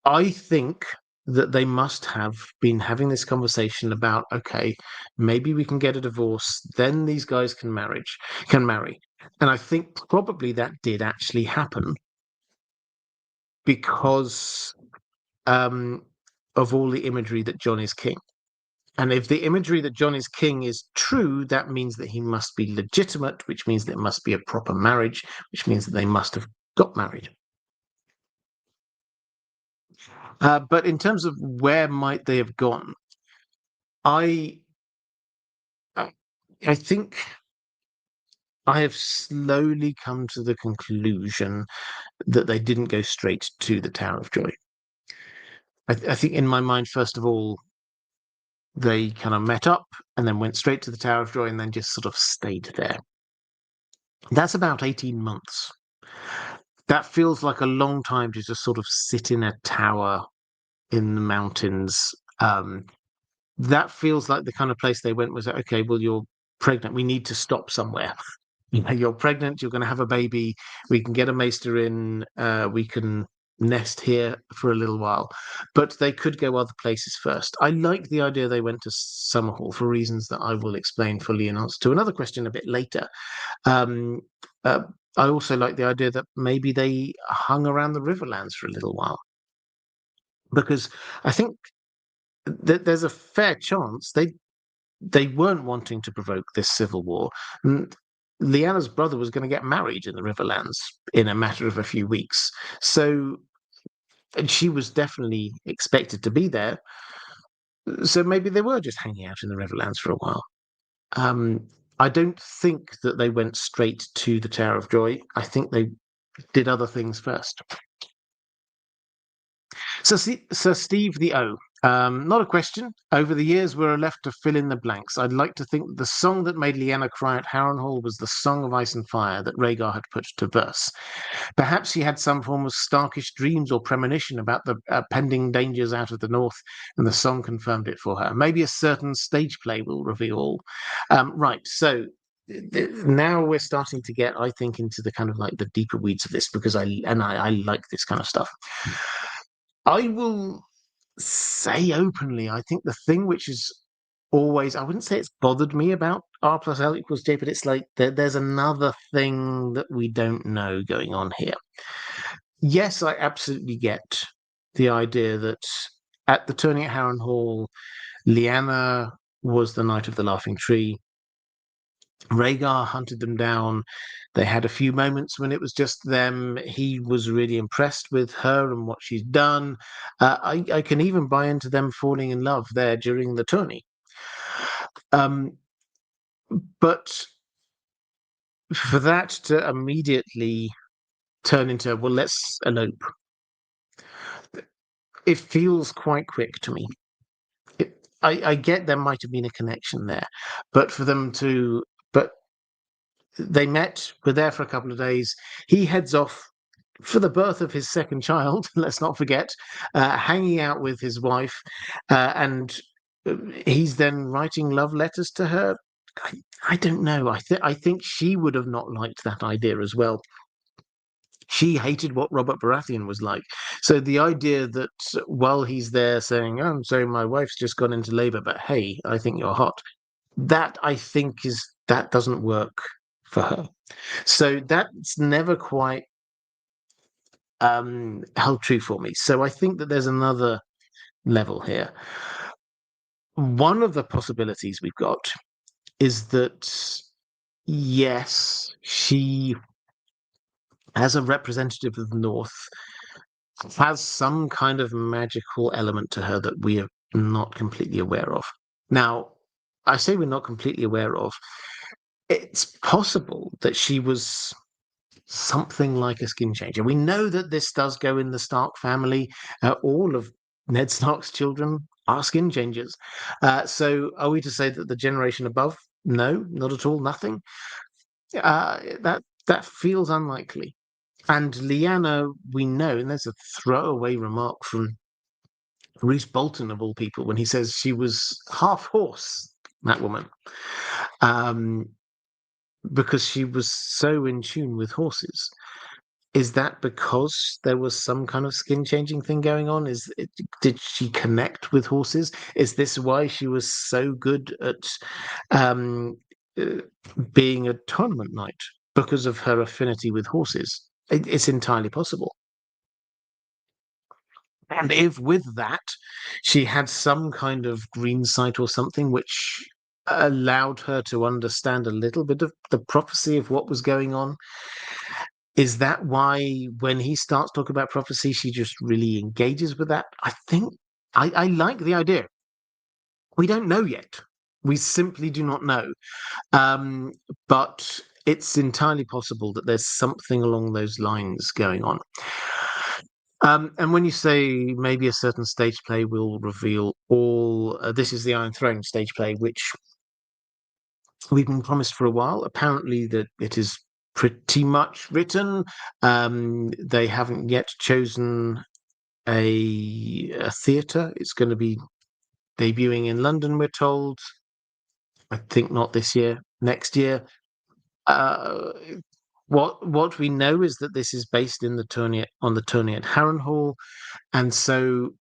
I think that they must have been having this conversation about, okay, maybe we can get a divorce, then these guys can marry. And I think probably that did actually happen because of all the imagery that Jon is king. And if the imagery that Jon is king is true, that means that he must be legitimate, which means that it must be a proper marriage, which means that they must have got married. But in terms of where might they have gone, I think I have slowly come to the conclusion that they didn't go straight to the Tower of Joy. I think in my mind, first of all, they kind of met up and then went straight to the Tower of Joy and then just sort of stayed there. That's about 18 months. That feels like a long time to just sort of sit in a tower in the mountains. That feels like the kind of place they went was, okay, well, you're pregnant. We need to stop somewhere. You're pregnant. You're going to have a baby. We can get a maester in. We can nest here for a little while. But they could go other places first. I like the idea they went to Summerhall for reasons that I will explain fully in answer to another question a bit later. I also like the idea that maybe they hung around the Riverlands for a little while. Because I think that there's a fair chance they weren't wanting to provoke this civil war. Lyanna's brother was going to get married in the Riverlands in a matter of a few weeks. So, and she was definitely expected to be there. So maybe they were just hanging out in the Riverlands for a while. I don't think that they went straight to the Tower of Joy. I think they did other things first. So, Sir Steve the O. Not a question. Over the years, we're left to fill in the blanks. I'd like to think the song that made Lyanna cry at Harrenhal was the Song of Ice and Fire that Rhaegar had put to verse. Perhaps she had some form of Starkish dreams or premonition about the pending dangers out of the north, and the song confirmed it for her. Maybe a certain stage play will reveal all. Right, so now we're starting to get, I think, into the kind of like the deeper weeds of this because I like this kind of stuff. I will say openly, I think the thing which is always, I wouldn't say it's bothered me about R+L=J, but it's like there's another thing that we don't know going on here. Yes, I absolutely get the idea that at the tourney at Harrenhal, Lyanna was the Knight of the Laughing Tree. Rhaegar hunted them down. They had a few moments when it was just them. He was really impressed with her and what she's done. I can even buy into them falling in love there during the tourney. But for that to immediately turn into, well, let's elope, it feels quite quick to me. I get there might have been a connection there, but for them to, but they met, were there for a couple of days. He heads off for the birth of his second child, let's not forget, hanging out with his wife, and he's then writing love letters to her. I don't know. I think she would have not liked that idea as well. She hated what Robert Baratheon was like. So the idea that while he's there saying, "Oh, I'm sorry, my wife's just gone into labor, but hey, I think you're hot," that I think that doesn't work for her. So that's never quite held true for me. So I think that there's another level here. One of the possibilities we've got is that, yes, she, as a representative of the North, has some kind of magical element to her that we are not completely aware of. Now, I say we're not completely aware of, it's possible that she was something like a skin changer. We know that this does go in the Stark family. All of Ned Stark's children are skin changers. So are we to say that the generation above? No, not at all. Nothing. That feels unlikely. And Lyanna, we know, and there's a throwaway remark from Roose Bolton of all people when he says she was half horse, that woman, um, because she was so in tune with horses. Is that because there was some kind of skin changing thing going on? Did she connect with horses? Is this why she was so good at um, uh, being a tournament knight? Because of her affinity with horses? It's entirely possible. And if with that she had some kind of green sight or something which allowed her to understand a little bit of the prophecy of what was going on, is that why when he starts talking about prophecy, she just really engages with that? I think I like the idea. We don't know yet. We simply do not know. Um, but it's entirely possible that there's something along those lines going on. And when you say maybe a certain stage play will reveal all, this is the Iron Throne stage play, which we've been promised for a while. Apparently, that it is pretty much written. They haven't yet chosen a theatre. It's going to be debuting in London, we're told. I think not this year, next year. Uh, what we know is that this is based in the tourney on the tourney at Harrenhal, and so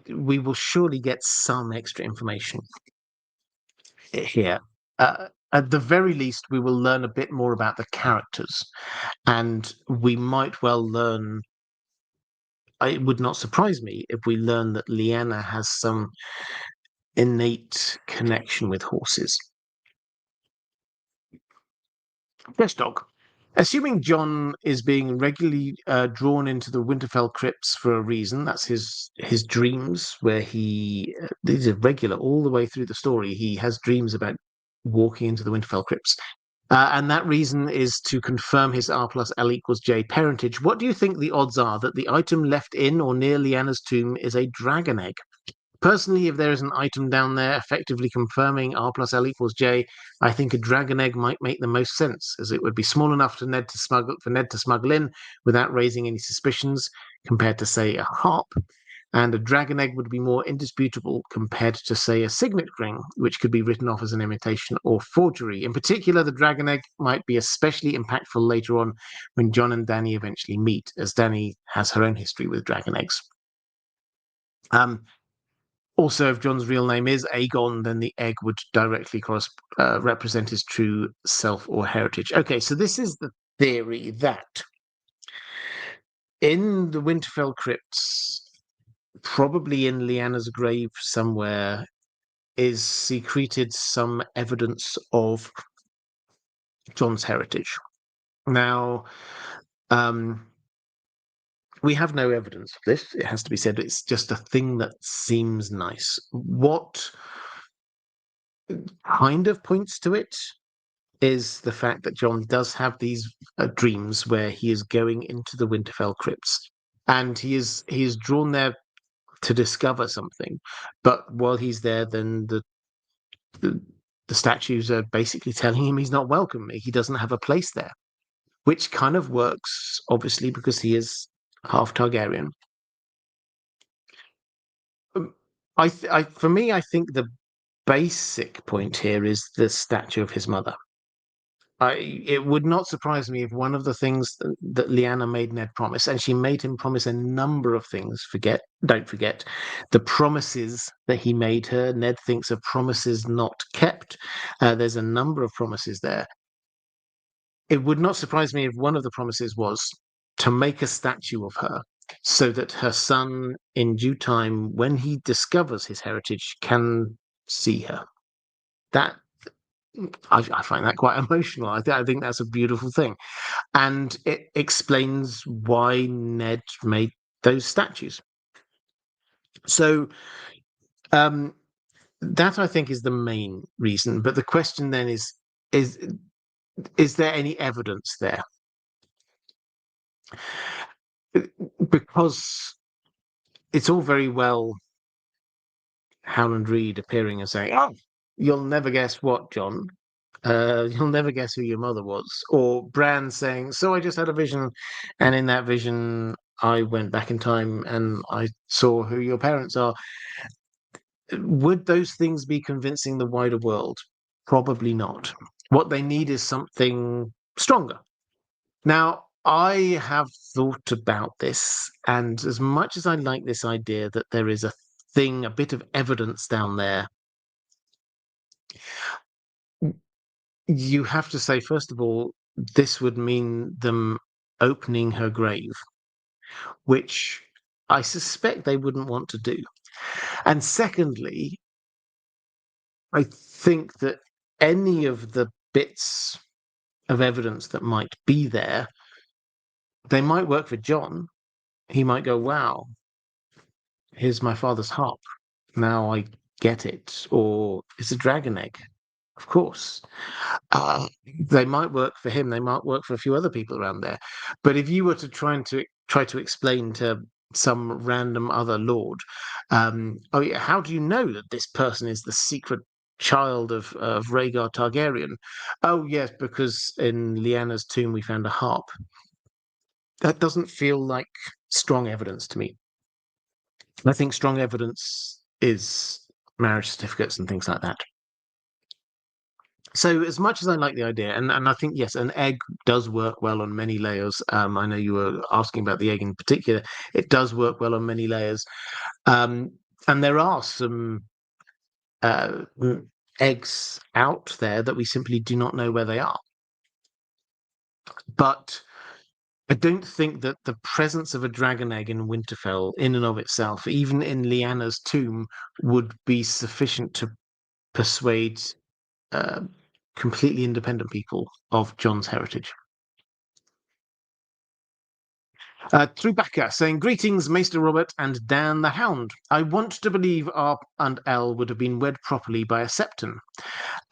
we will surely get some extra information here. At the very least, we will learn a bit more about the characters, and we might well learn. It would not surprise me if we learn that Lyanna has some innate connection with horses. Yes, dog. Assuming Jon is being regularly drawn into the Winterfell crypts for a reason, that's his dreams, where these are regular all the way through the story. He has dreams about walking into the Winterfell crypts. And that reason is to confirm his R+L=J parentage. What do you think the odds are that the item left in or near Lyanna's tomb is a dragon egg? Personally, if there is an item down there effectively confirming R+L=J, I think a dragon egg might make the most sense, as it would be small enough for Ned to smuggle in without raising any suspicions, compared to, say, a harp. And a dragon egg would be more indisputable compared to, say, a signet ring, which could be written off as an imitation or forgery. In particular, the dragon egg might be especially impactful later on when Jon and Dany eventually meet, as Dany has her own history with dragon eggs. Also, if Jon's real name is Aegon, then the egg would directly represent his true self or heritage. Okay, so this is the theory that in the Winterfell crypts, probably in Lyanna's grave somewhere, is secreted some evidence of Jon's heritage. Now, we have no evidence of this. It has to be said. It's just a thing that seems nice. What kind of points to it is the fact that Jon does have these dreams where he is going into the Winterfell crypts, and he is drawn there to discover something. But while he's there, then the, the statues are basically telling him he's not welcome. He doesn't have a place there, which kind of works, obviously, because he is half Targaryen. For me, I think the basic point here is the statue of his mother. It would not surprise me if one of the things that Lyanna made Ned promise, and she made him promise a number of things. Don't forget, the promises that he made her. Ned thinks of promises not kept. There's a number of promises there. It would not surprise me if one of the promises was to make a statue of her, so that her son, in due time, when he discovers his heritage, can see her. That I find that quite emotional. I think that's a beautiful thing. And it explains why Ned made those statues. So, um, that I think is the main reason. But the question then is there any evidence there? Because it's all very well Howland Reed appearing and saying, "Oh, you'll never guess what, John. You'll never guess who your mother was." Or Bran saying, "So I just had a vision, and in that vision, I went back in time and I saw who your parents are." Would those things be convincing the wider world? Probably not. What they need is something stronger. Now, I have thought about this, and as much as I like this idea that there is a bit of evidence down there, you have to say, first of all, this would mean them opening her grave, which I suspect they wouldn't want to do. And secondly, I think that any of the bits of evidence that might be there, they might work for John. He might go, "Wow, here's my father's harp. Now I get it." Or it's a dragon egg. Of course. They might work for him. They might work for a few other people around there. But if you were to try to explain to some random other lord, oh yeah, how do you know that this person is the secret child of Rhaegar Targaryen? Oh yes, because in Lyanna's tomb we found a harp. That doesn't feel like strong evidence to me. I think strong evidence is marriage certificates and things like that. So as much as I like the idea, and I think yes, an egg does work well on many layers. I know you were asking about the egg in particular. It does work well on many layers, um, and there are some eggs out there that we simply do not know where they are. But I don't think that the presence of a dragon egg in Winterfell, in and of itself, even in Lyanna's tomb, would be sufficient to persuade uh, completely independent people of John's heritage. Trubaka saying, "Greetings, Maester Robert and Dan the Hound. I want to believe R+L would have been wed properly by a septon.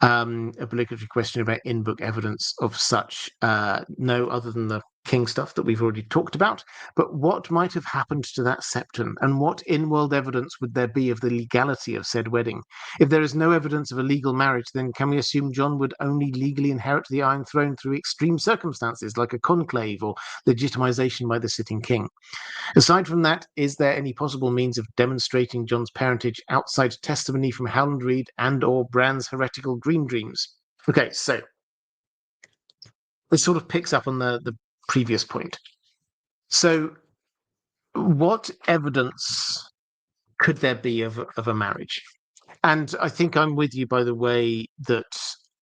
Obligatory question about in-book evidence of such. No, other than the king stuff that we've already talked about. But what might have happened to that septon, and what in-world evidence would there be of the legality of said wedding? If there is no evidence of a legal marriage, then can we assume John would only legally inherit the Iron Throne through extreme circumstances, like a conclave or legitimization by the sitting king? Aside from that, is there any possible means of demonstrating John's parentage outside testimony from Howland Reed and/or Bran's heretical dream dreams?" Okay, so this sort of picks up on the previous point. So, what evidence could there be of a marriage? And I think I'm with you, by the way, that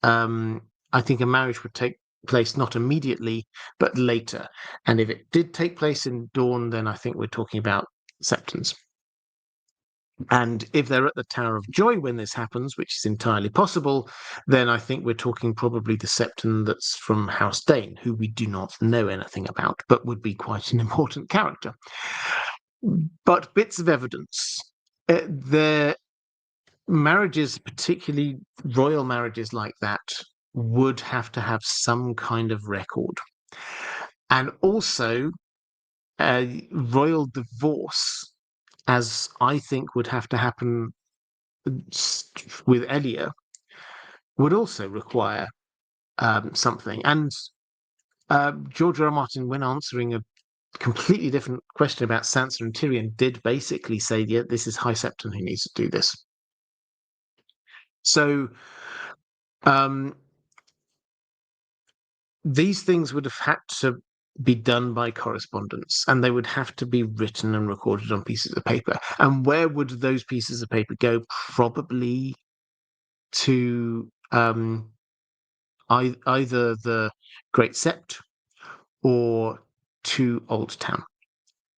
I think a marriage would take place not immediately, but later. And if it did take place in Dawn, then I think we're talking about septons. And if they're at the Tower of Joy when this happens, which is entirely possible, then I think we're talking probably the septon that's from House Dane, who we do not know anything about, but would be quite an important character. But bits of evidence. Their marriages, particularly royal marriages like that, would have to have some kind of record. And also, a royal divorce, as I think would have to happen with Elia, would also require something. And George R. R. Martin, when answering a completely different question about Sansa and Tyrion, did basically say, yeah, this is High Septon who needs to do this. So these things would have had to be done by correspondence, and they would have to be written and recorded on pieces of paper. And where would those pieces of paper go? Probably to either the Great Sept or to Old Town.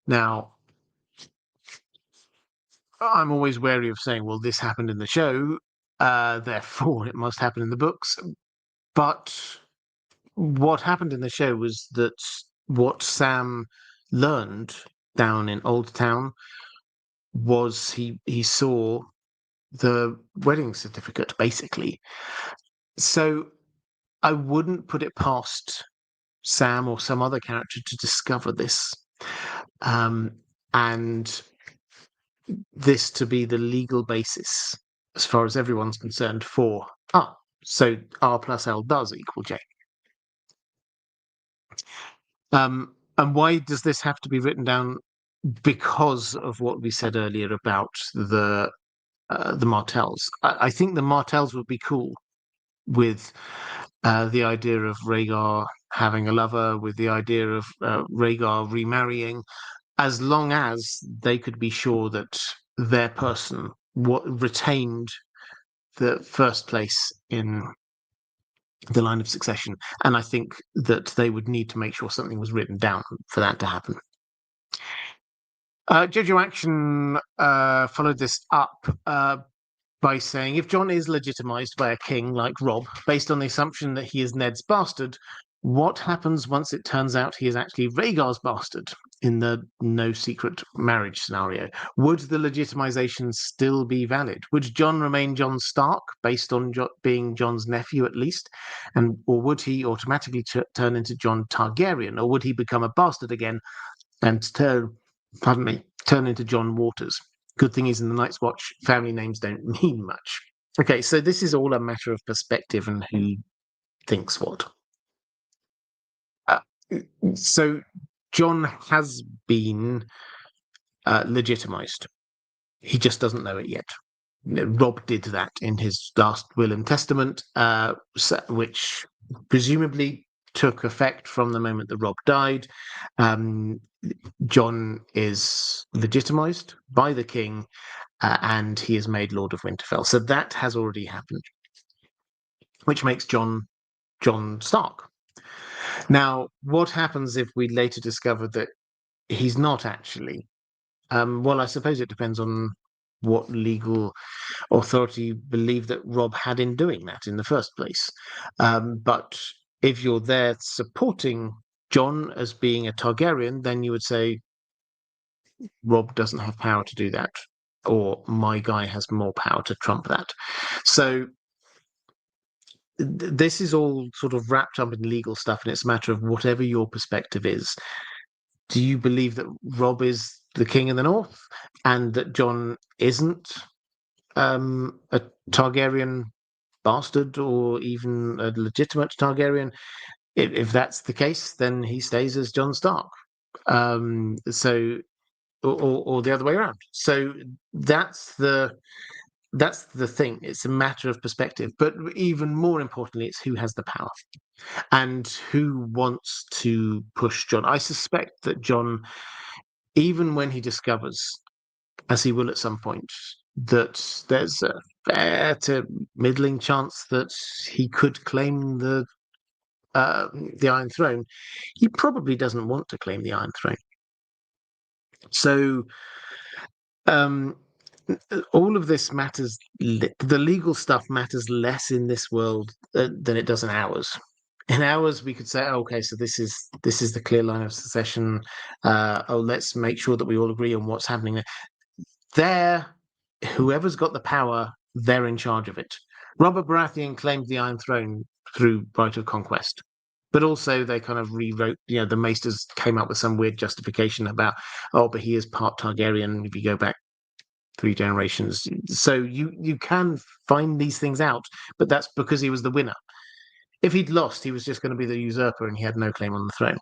Now, I'm always wary of saying, well, this happened in the show, therefore it must happen in the books. But what happened in the show was that what Sam learned down in Old Town was he saw the wedding certificate, basically. So I wouldn't put it past Sam or some other character to discover this, and this to be the legal basis, as far as everyone's concerned, for so R+L does equal J. And why does this have to be written down? Because of what we said earlier about the Martells. I think the Martells would be cool with the idea of Rhaegar having a lover, with the idea of Rhaegar remarrying, as long as they could be sure that their person retained the first place in the line of succession. And I think that they would need to make sure something was written down for that to happen. Jojo Action followed this up by saying, if Jon is legitimized by a king like Robb, based on the assumption that he is Ned's bastard, what happens once it turns out he is actually Rhaegar's bastard in the no secret marriage scenario? Would the legitimization still be valid? Would Jon remain Jon Stark, based on being Jon's nephew at least? Or would he automatically turn into Jon Targaryen? Or would he become a bastard again and turn into Jon Waters? Good thing is in the Night's Watch, family names don't mean much. Okay, so this is all a matter of perspective and who thinks what. So Jon has been legitimized. He just doesn't know it yet. Robb did that in his last will and testament, which presumably took effect from the moment that Robb died. Jon is legitimized by the king, and he is made Lord of Winterfell. So that has already happened, which makes Jon Stark. Now, what happens if we later discover that he's not actually? Well, I suppose it depends on what legal authority believed that Robb had in doing that in the first place. But if you're there supporting Jon as being a Targaryen, then you would say Robb doesn't have power to do that, or my guy has more power to trump that. So this is all sort of wrapped up in legal stuff, and it's a matter of whatever your perspective is. Do you believe that Robb is the king in the north, and that Jon isn't a Targaryen bastard or even a legitimate Targaryen? If that's the case, then he stays as Jon Stark. So, or the other way around. So that's the thing. It's a matter of perspective, but even more importantly, it's who has the power and who wants to push Jon. I suspect that Jon, even when he discovers, as he will at some point, that there's a fair to middling chance that he could claim the Iron Throne, he probably doesn't want to claim the Iron Throne. So all of this matters. The legal stuff matters less in this world than it does in ours. In ours, we could say, okay, so this is the clear line of succession. Let's make sure that we all agree on what's happening there. There, whoever's got the power, they're in charge of it. Robert Baratheon claimed the Iron Throne through right of conquest, but also they kind of rewrote. The Maesters came up with some weird justification about, but he is part Targaryen if you go back 3 generations. So you can find these things out, but that's because he was the winner. If he'd lost, he was just going to be the usurper and he had no claim on the throne.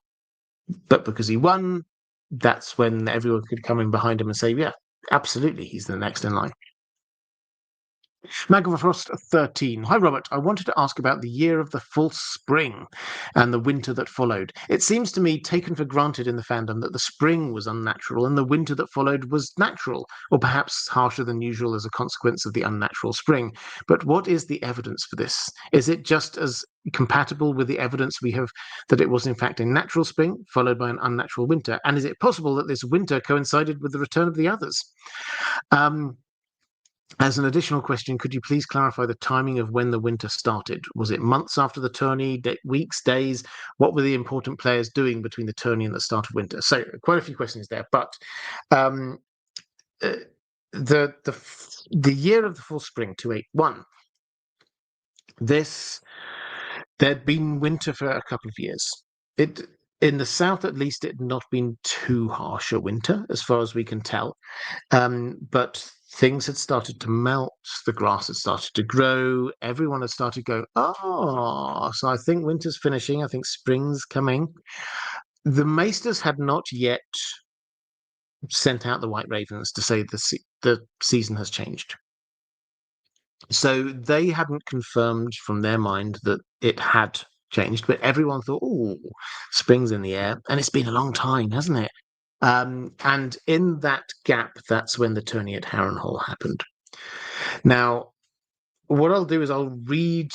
But because he won, that's when everyone could come in behind him and say, yeah, absolutely, he's the next in line. Magfrost 13. Hi, Robert. I wanted to ask about the year of the false spring and the winter that followed. It seems to me taken for granted in the fandom that the spring was unnatural and the winter that followed was natural, or perhaps harsher than usual as a consequence of the unnatural spring. But what is the evidence for this? Is it just as compatible with the evidence we have that it was in fact a natural spring followed by an unnatural winter? And is it possible that this winter coincided with the return of the others? As an additional question, could you please clarify the timing of when the winter started? Was it months after the tourney, weeks, days? What were the important players doing between the tourney and the start of winter? So quite a few questions there, but the year of the full spring, 281. There'd been winter for a couple of years. In the south, at least, it had not been too harsh a winter, as far as we can tell. But things had started to melt, the grass had started to grow, everyone had started to go, oh, so I think winter's finishing, I think spring's coming. The Maesters had not yet sent out the White Ravens to say the season has changed. So they hadn't confirmed from their mind that it had changed, but everyone thought, oh, spring's in the air, and it's been a long time, hasn't it? And in that gap, that's when the tourney at Harrenhal happened. Now, what I'll do is I'll read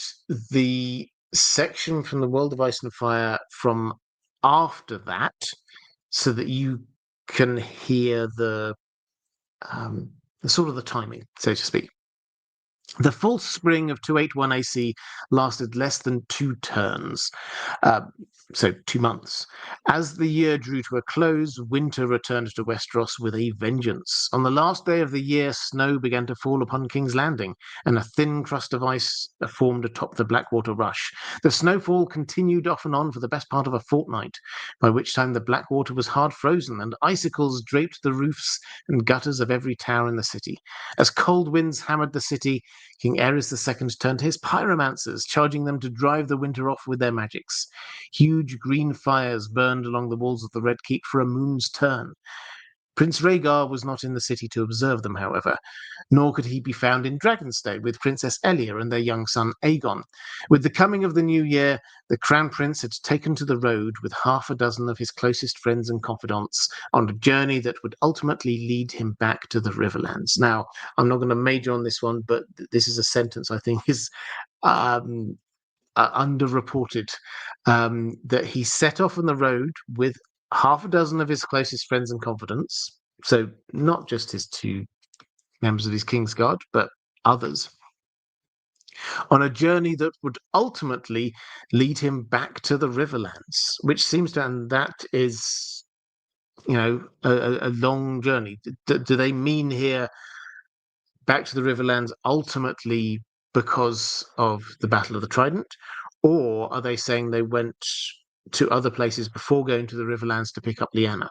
the section from the World of Ice and Fire from after that, so that you can hear the sort of the timing, so to speak. The full spring of 281 AC lasted less than 2 turns, so 2 months. As the year drew to a close, winter returned to Westeros with a vengeance. On the last day of the year, snow began to fall upon King's Landing, and a thin crust of ice formed atop the Blackwater Rush. The snowfall continued off and on for the best part of a fortnight, by which time the Blackwater was hard frozen, and icicles draped the roofs and gutters of every tower in the city. As cold winds hammered the city, King Aerys II turned to his pyromancers, charging them to drive the winter off with their magics. Huge green fires burned along the walls of the Red Keep for a moon's turn. Prince Rhaegar was not in the city to observe them, however, nor could he be found in Dragonstone with Princess Elia and their young son Aegon. With the coming of the new year, the Crown Prince had taken to the road with half a dozen of his closest friends and confidants on a journey that would ultimately lead him back to the Riverlands. Now, I'm not going to major on this one, but this is a sentence I think is underreported, that he set off on the road with half a dozen of his closest friends and confidants, so not just his 2 members of his Kingsguard, but others, on a journey that would ultimately lead him back to the Riverlands, which seems to, and that is, a long journey. Do they mean here back to the Riverlands ultimately because of the Battle of the Trident, or are they saying they went to other places before going to the Riverlands to pick up Lyanna?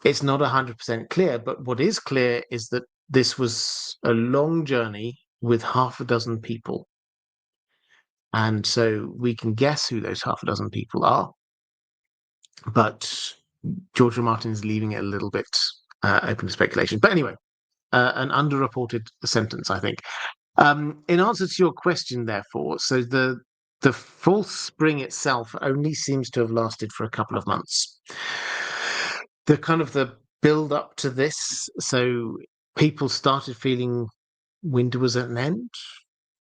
It's not 100% clear, but what is clear is that this was a long journey with half a dozen people. And so we can guess who those half a dozen people are, but George R. Martin is leaving it a little bit open to speculation. But anyway, an underreported sentence, I think. In answer to your question, therefore, so the full spring itself only seems to have lasted for a couple of months. The build up to this, so people started feeling winter was at an end.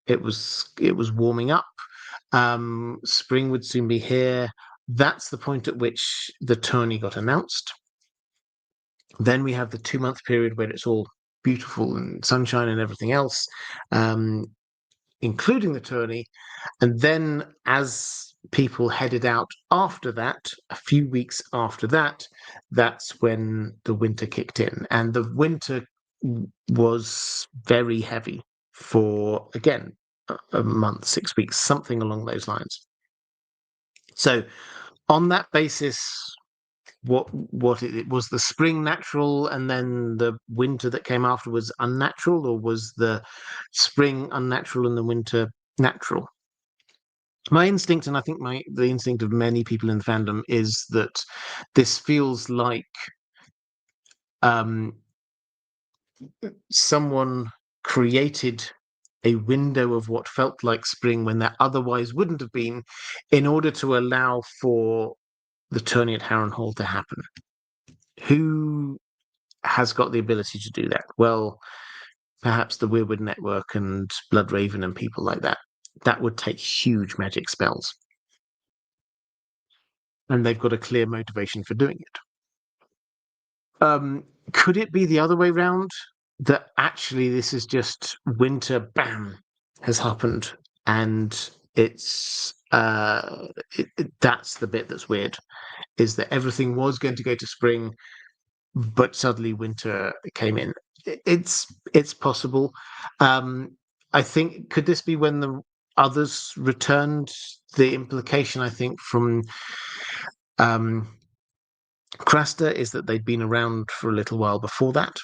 It was warming up. Spring would soon be here. That's the point at which the tourney got announced. Then we have the 2-month period where it's all beautiful and sunshine and everything else, including the tourney. And then as people headed out after that, a few weeks after that, that's when the winter kicked in. And the winter was very heavy for, again, a month, 6 weeks, something along those lines. So on that basis, what it was, the spring natural and then the winter that came afterwards unnatural, or was the spring unnatural and the winter natural? My instinct, and I think the instinct of many people in the fandom, is that this feels like someone created a window of what felt like spring when there otherwise wouldn't have been, in order to allow for the tourney at Harrenhal to happen. Who has got the ability to do that? Well, perhaps the Weirwood Network and Bloodraven and people like that. That would take huge magic spells. And they've got a clear motivation for doing it. Could it be the other way round? That actually this is just winter, bam, has happened, and it's that's the bit that's weird, is that everything was going to go to spring, but suddenly winter came in. it's possible. I think, could this be when the others returned? The implication, I think, from Crasta is that they'd been around for a little while before that.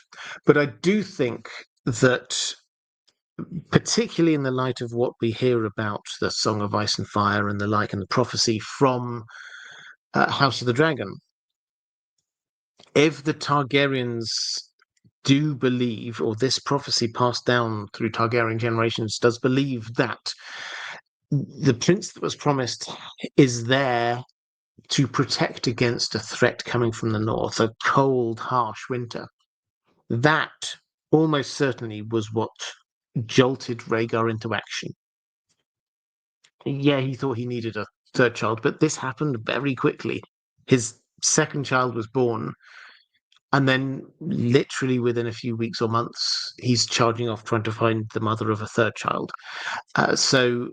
But I do think that, particularly in the light of what we hear about the Song of Ice and Fire and the like, and the prophecy from House of the Dragon, if the Targaryens do believe, or this prophecy passed down through Targaryen generations does believe, that the prince that was promised is there to protect against a threat coming from the north, a cold, harsh winter, that almost certainly was what jolted Rhaegar into action. Yeah, he thought he needed a third child, but this happened very quickly. His second child was born, and then literally within a few weeks or months, he's charging off trying to find the mother of a third child. So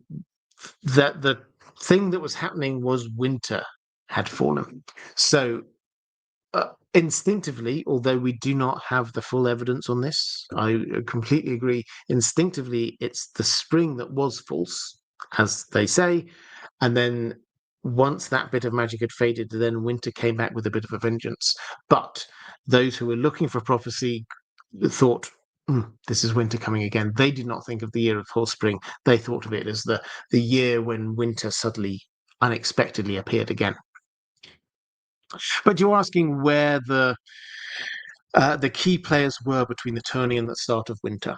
that the thing that was happening was winter had fallen. So instinctively, although we do not have the full evidence on this, I completely agree. Instinctively, it's the spring that was false, as they say, and then once that bit of magic had faded, then winter came back with a bit of a vengeance. But those who were looking for prophecy thought, this is winter coming again. They did not think of the year of full spring. They thought of it as the year when winter suddenly, unexpectedly appeared again. But you're asking where the key players were between the tourney and the start of winter.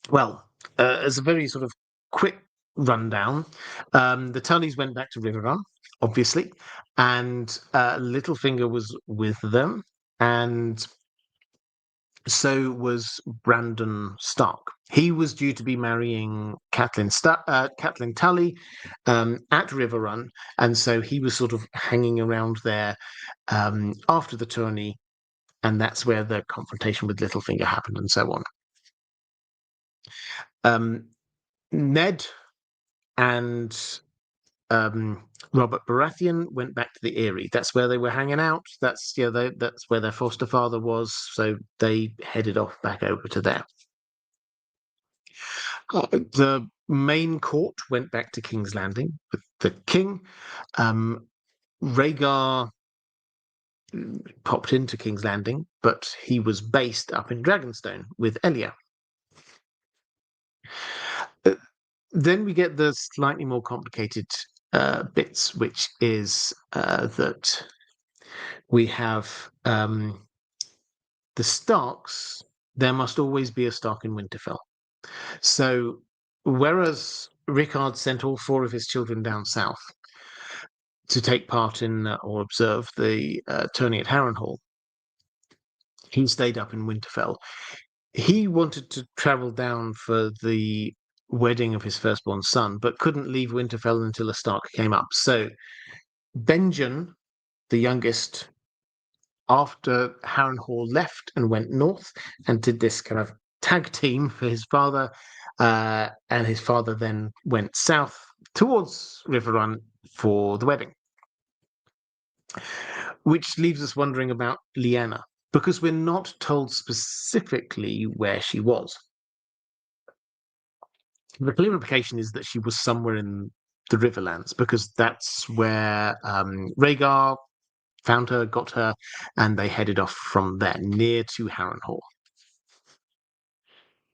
Well, as a very sort of quick rundown, the Tullys went back to Riverrun, obviously, and Littlefinger was with them, and so was Brandon Stark. He was due to be marrying Catelyn Tully at Riverrun, and so he was sort of hanging around there after the tourney, and that's where the confrontation with Littlefinger happened, and so on. Ned and Robert Baratheon went back to the Eyrie. That's where they were hanging out. That's that's where their foster father was. So they headed off back over to there. The main court went back to King's Landing with the king. Rhaegar popped into King's Landing, but he was based up in Dragonstone with Elia. Then we get the slightly more complicated bits, which is that we have the Starks. There must always be a Stark in Winterfell. So whereas Rickard sent all 4 of his children down south to take part in or observe the tourney at Harrenhal, he stayed up in Winterfell. He wanted to travel down for the wedding of his firstborn son, but couldn't leave Winterfell until a Stark came up. So Benjen, the youngest, after Harrenhal left and went north and did this kind of tag team for his father, and his father then went south towards Riverrun for the wedding. Which leaves us wondering about Lyanna, because we're not told specifically where she was. The clear implication is that she was somewhere in the Riverlands, because that's where Rhaegar found her, got her, and they headed off from there, near to Harrenhal.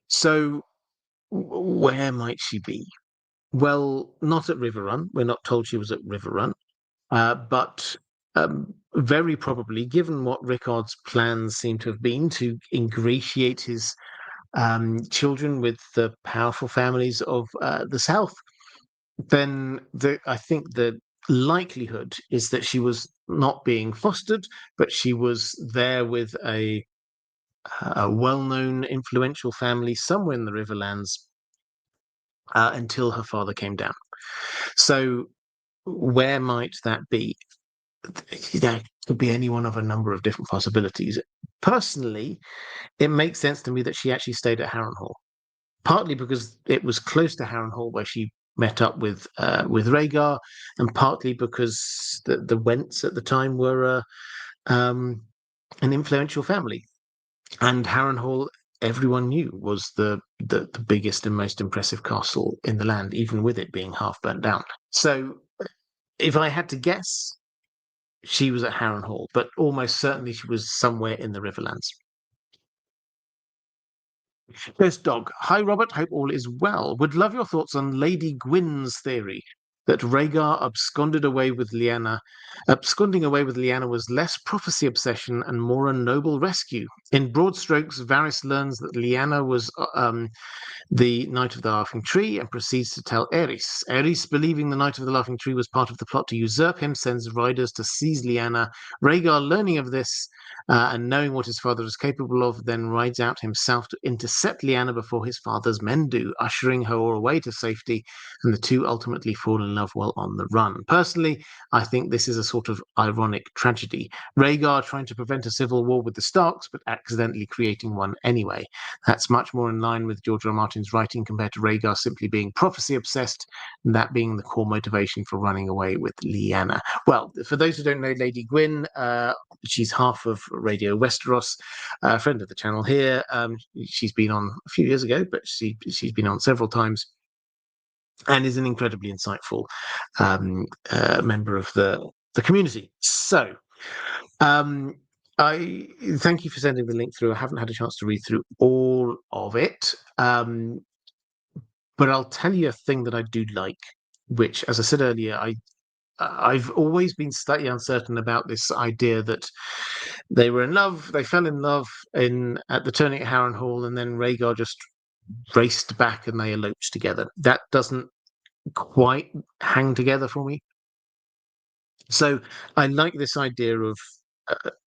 So where might she be? Well, not at Riverrun. We're not told she was at Riverrun. But very probably, given what Rickard's plans seem to have been to ingratiate his children with the powerful families of the South, then I think the likelihood is that she was not being fostered, but she was there with a well-known, influential family somewhere in the Riverlands until her father came down. So where might that be? There could be any one of a number of different possibilities. Personally, it makes sense to me that she actually stayed at Harrenhal, partly because it was close to Harrenhal where she met up with Rhaegar, and partly because the Wents at the time were an influential family. And Harrenhal, everyone knew, was the biggest and most impressive castle in the land, even with it being half burnt down. So if I had to guess, she was at Harrenhal, but almost certainly she was somewhere in the Riverlands. Ghost Dog. Hi, Robert. Hope all is well. Would love your thoughts on Lady Gwyn's theory that Rhaegar absconding away with Lyanna was less prophecy obsession and more a noble rescue. In broad strokes, Varys learns that Lyanna was the Knight of the Laughing Tree and proceeds to tell Aerys. Aerys, believing the Knight of the Laughing Tree was part of the plot to usurp him, sends riders to seize Lyanna. Rhaegar, learning of this and knowing what his father is capable of, then rides out himself to intercept Lyanna before his father's men do, ushering her away to safety, and the two ultimately fall in love while on the run. Personally, I think this is a sort of ironic tragedy. Rhaegar trying to prevent a civil war with the Starks, but accidentally creating one anyway. That's much more in line with George R. R. Martin's writing compared to Rhaegar simply being prophecy obsessed, and that being the core motivation for running away with Lyanna. Well, for those who don't know Lady Gwyn, she's half of Radio Westeros, a friend of the channel here. She's been on a few years ago, but she's been on several times and is an incredibly insightful member of the community. So, I thank you for sending the link through. I haven't had a chance to read through all of it, but I'll tell you a thing that I do like, which, as I said earlier, I've always been slightly uncertain about this idea that they were in love, they fell in love at the tourney at Harrenhal, and then Rhaegar just raced back and they eloped together. That doesn't quite hang together for me. So I like this idea of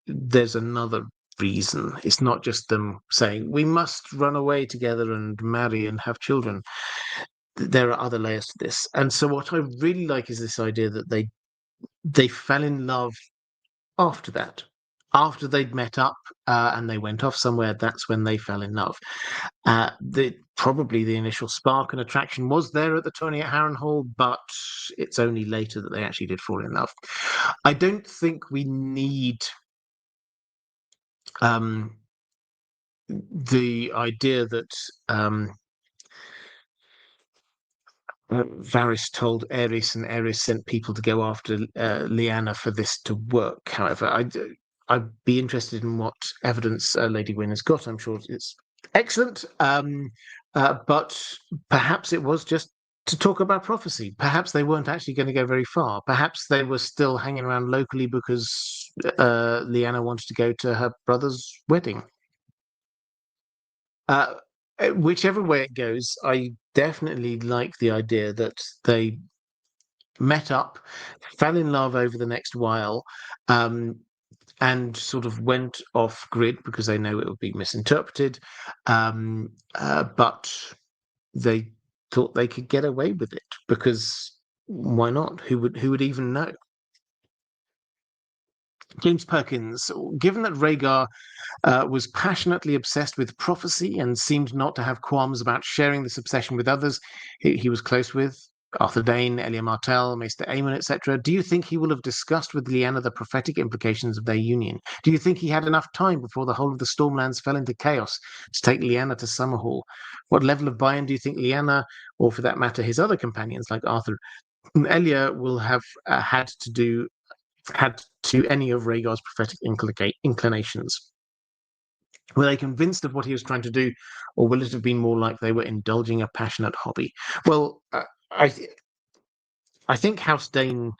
there's another reason. It's not just them saying we must run away together and marry and have children. There are other layers to this. And so what I really like is this idea that they fell in love after that. After they'd met up and they went off somewhere, that's when they fell in love. Probably the initial spark and attraction was there at the tourney at Harrenhal, but it's only later that they actually did fall in love. I don't think we need the idea that Varys told Aerys and Aerys sent people to go after Lyanna for this to work. However, I'd be interested in what evidence Lady Gwyn has got. I'm sure it's excellent, but perhaps it was just to talk about prophecy. Perhaps they weren't actually going to go very far. Perhaps they were still hanging around locally because Lyanna wanted to go to her brother's wedding. Whichever way it goes, I definitely like the idea that they met up, fell in love over the next while, and sort of went off grid because they know it would be misinterpreted. But they thought they could get away with it because why not? Who would even know? James Perkins, given that Rhaegar was passionately obsessed with prophecy and seemed not to have qualms about sharing this obsession with others he was close with, Arthur Dane, Elia Martell, Maester Aemon, etc. Do you think he will have discussed with Lyanna the prophetic implications of their union? Do you think he had enough time before the whole of the Stormlands fell into chaos to take Lyanna to Summerhall? What level of buy-in do you think Lyanna, or for that matter his other companions like Arthur and Elia, will have had to any of Rhaegar's prophetic inclinations? Were they convinced of what he was trying to do, or will it have been more like they were indulging a passionate hobby? Well, I think House Dane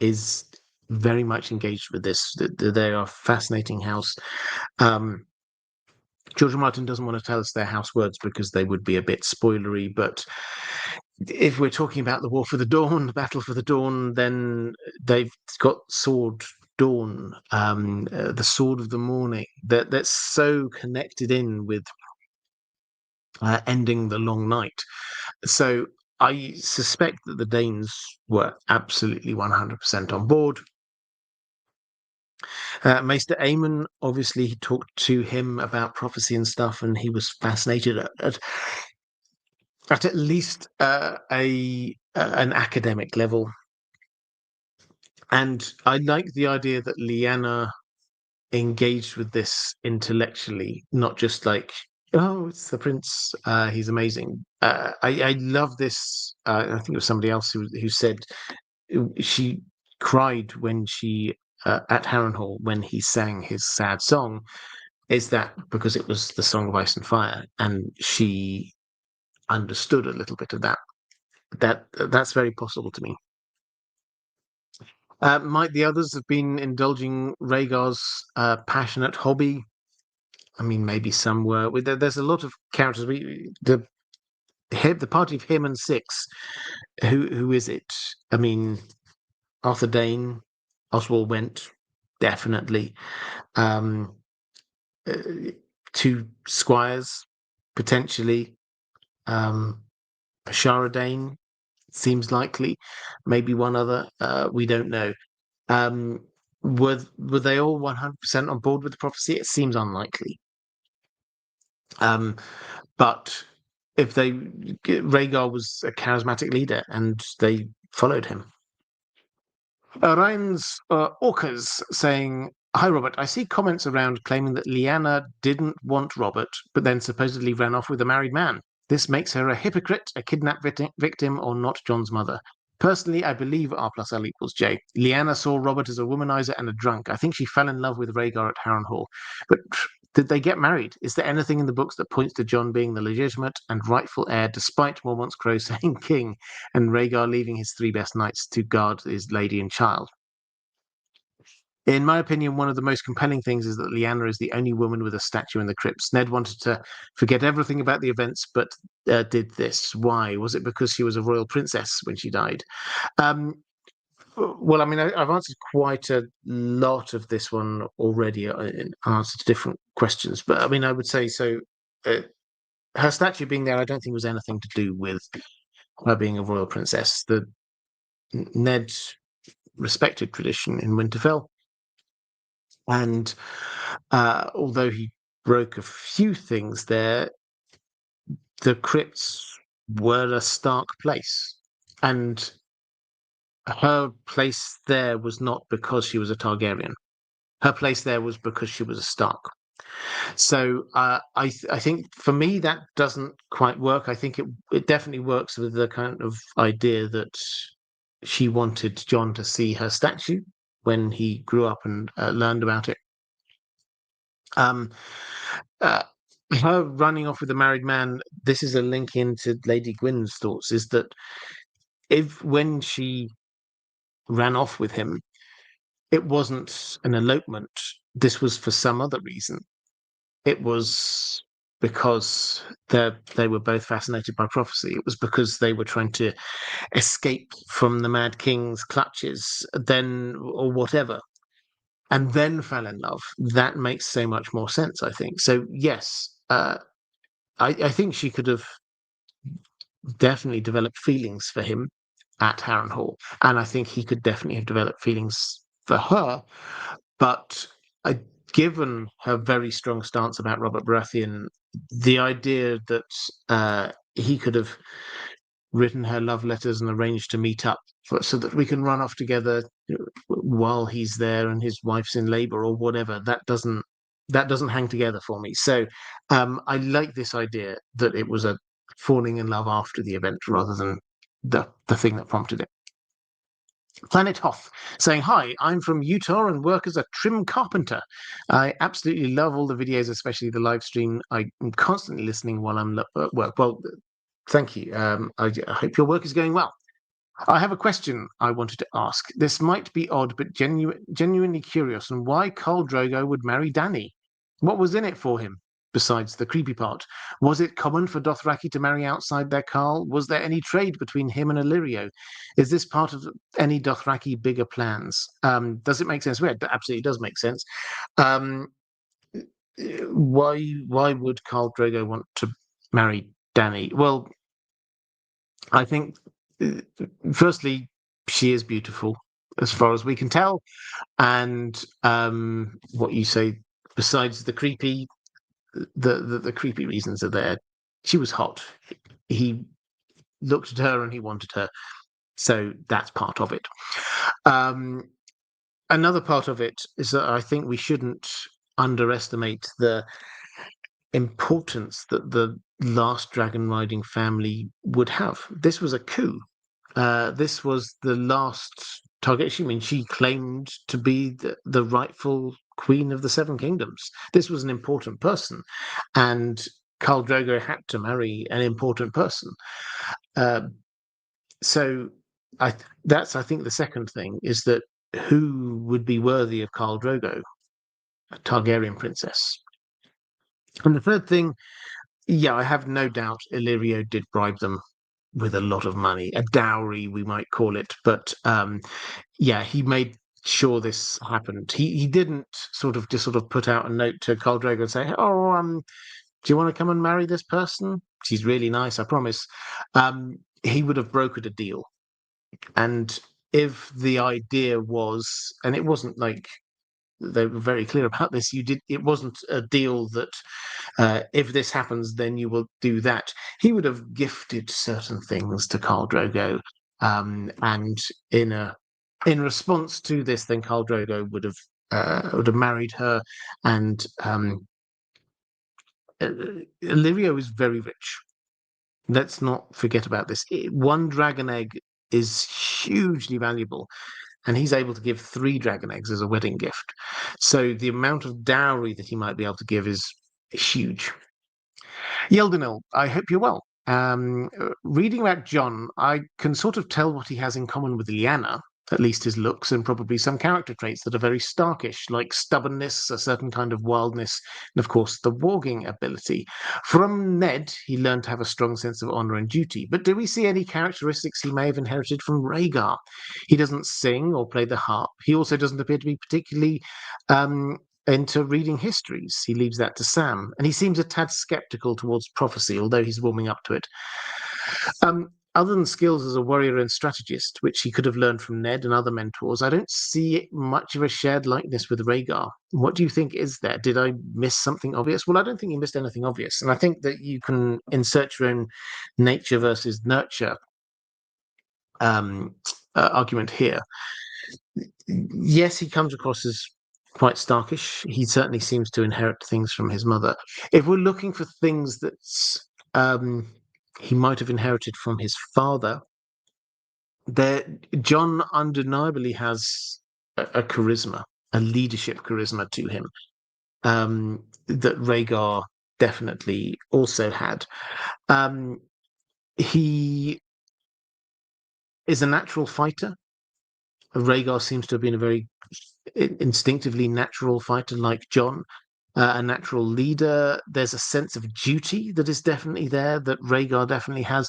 is very much engaged with this. They are a fascinating house. George R. Martin doesn't want to tell us their house words because they would be a bit spoilery, but if we're talking about the War for the Dawn, the Battle for the Dawn, then they've got Sword Dawn, the Sword of the Morning, that's so connected in with ending the long night. So I suspect that the Danes were absolutely 100% on board. Maester Aemon, obviously, he talked to him about prophecy and stuff, and he was fascinated at least an academic level. And I like the idea that Lyanna engaged with this intellectually, not just like, oh, it's the prince, he's amazing. I love this. I think it was somebody else who said she cried when she at Harrenhal when he sang his sad song. Is that because it was the Song of Ice and Fire, and she understood a little bit of that? That's very possible to me. Might the others have been indulging Rhaegar's passionate hobby? I mean, maybe some were. There's a lot of characters. The party of him and six. Who is it? I mean, Arthur Dane, Oswald Went, definitely. Um, uh, two squires, potentially. Um, Ashara Dane seems likely. Maybe one other. We don't know. Um, were they all 100% on board with the prophecy? It seems unlikely. But if Rhaegar was a charismatic leader and they followed him. Ryan's Orcas saying, "Hi, Robert. I see comments around claiming that Lyanna didn't want Robert, but then supposedly ran off with a married man. This makes her a hypocrite, a kidnapped victim, or not John's mother. Personally, I believe R+L equals J. Lyanna saw Robert as a womanizer and a drunk. I think she fell in love with Rhaegar at Harrenhal. But did they get married? Is there anything in the books that points to John being the legitimate and rightful heir, despite Mormont's Crow saying king, and Rhaegar leaving his three best knights to guard his lady and child? In my opinion, one of the most compelling things is that Lyanna is the only woman with a statue in the crypts. Ned wanted to forget everything about the events, but did this. Why? Was it because she was a royal princess when she died? Um, well, I mean, I've answered quite a lot of this one already in answer to different questions, but I mean, I would say so. Uh, her statue being there, I don't think was anything to do with her being a royal princess. Ned respected tradition in Winterfell, and although he broke a few things there, the crypts were a Stark place, and her place there was not because she was a Targaryen. Her place there was because she was a Stark. So I think for me that doesn't quite work. I think it definitely works with the kind of idea that she wanted John to see her statue when he grew up and learned about it. Um, uh, her running off with a married man. This is a link into Lady Gwyn's thoughts. Is that if when she ran off with him, it wasn't an elopement. This was for some other reason. It was because they were both fascinated by prophecy. It was because they were trying to escape from the Mad King's clutches, then or whatever, and then fell in love. That makes so much more sense, I think. So yes, I think she could have definitely developed feelings for him at Harrenhal, and I think he could definitely have developed feelings for her. But given her very strong stance about Robert Baratheon, the idea that he could have written her love letters and arranged to meet up so that we can run off together while he's there and his wife's in labor or whatever, that doesn't hang together for me. So I like this idea that it was a falling in love after the event rather than the thing that prompted it. Planet Hoth saying, "Hi, I'm from Utah and work as a trim carpenter. I absolutely love all the videos, especially the live stream. I'm constantly listening while I'm at work." Well, thank you. I hope your work is going well. I have a question I wanted to ask. This might be odd, but genuinely curious on why Khal Drogo would marry Dany. What was in it for him, besides the creepy part? Was it common for Dothraki to marry outside their Khal? Was there any trade between him and Illyrio? Is this part of any Dothraki bigger plans? Does it make sense? Well, it absolutely does make sense. Um, why would Khal Drogo want to marry Dany? Well, I think, uh, firstly, she is beautiful as far as we can tell, and what you say, besides the creepy, the creepy reasons are there. She was hot. He looked at her and he wanted her, so that's part of it. Um, another part of it is that I think we shouldn't underestimate the importance that the last dragon riding family would have. This was a coup. This was the last target. She claimed to be the rightful queen of the Seven Kingdoms. This was an important person, and Khal Drogo had to marry an important person. Uh, so I think the second thing is that who would be worthy of Khal Drogo, a Targaryen princess. And the third thing, yeah, I have no doubt Illyrio did bribe them with a lot of money, a dowry, we might call it. But yeah, he made sure this happened. He didn't sort of put out a note to Khal Drogo and say, "Oh, do you want to come and marry this person? She's really nice, I promise." He would have brokered a deal, and if the idea was, and it wasn't like they were very clear about this, it wasn't a deal that if this happens, then you will do that. He would have gifted certain things to Khal Drogo, and in response to this, then Khal Drogo would have married her, and Illyrio is very rich. Let's not forget about this. One dragon egg is hugely valuable, and he's able to give 3 dragon eggs as a wedding gift. So the amount of dowry that he might be able to give is huge. Yeldenil, I hope you're well. Reading about John, I can sort of tell what he has in common with Lyanna, at least his looks, and probably some character traits that are very Starkish, like stubbornness, a certain kind of wildness, and of course the warging ability. From Ned, he learned to have a strong sense of honor and duty, but do we see any characteristics he may have inherited from Rhaegar? He doesn't sing or play the harp. He also doesn't appear to be particularly into reading histories. He leaves that to Sam, and he seems a tad skeptical towards prophecy, although he's warming up to it. Other than skills as a warrior and strategist, which he could have learned from Ned and other mentors, I don't see much of a shared likeness with Rhaegar. What do you think is there? Did I miss something obvious? Well, I don't think you missed anything obvious, and I think that you can insert your own nature versus nurture argument here. Yes, he comes across as quite starkish. He certainly seems to inherit things from his mother. If we're looking for things that he might have inherited from his father, there John undeniably has a charisma, a leadership charisma to him, that Rhaegar definitely also had. He is a natural fighter. Rhaegar seems to have been a very instinctively natural fighter like John, a natural leader. There's a sense of duty that is definitely there that Rhaegar definitely has.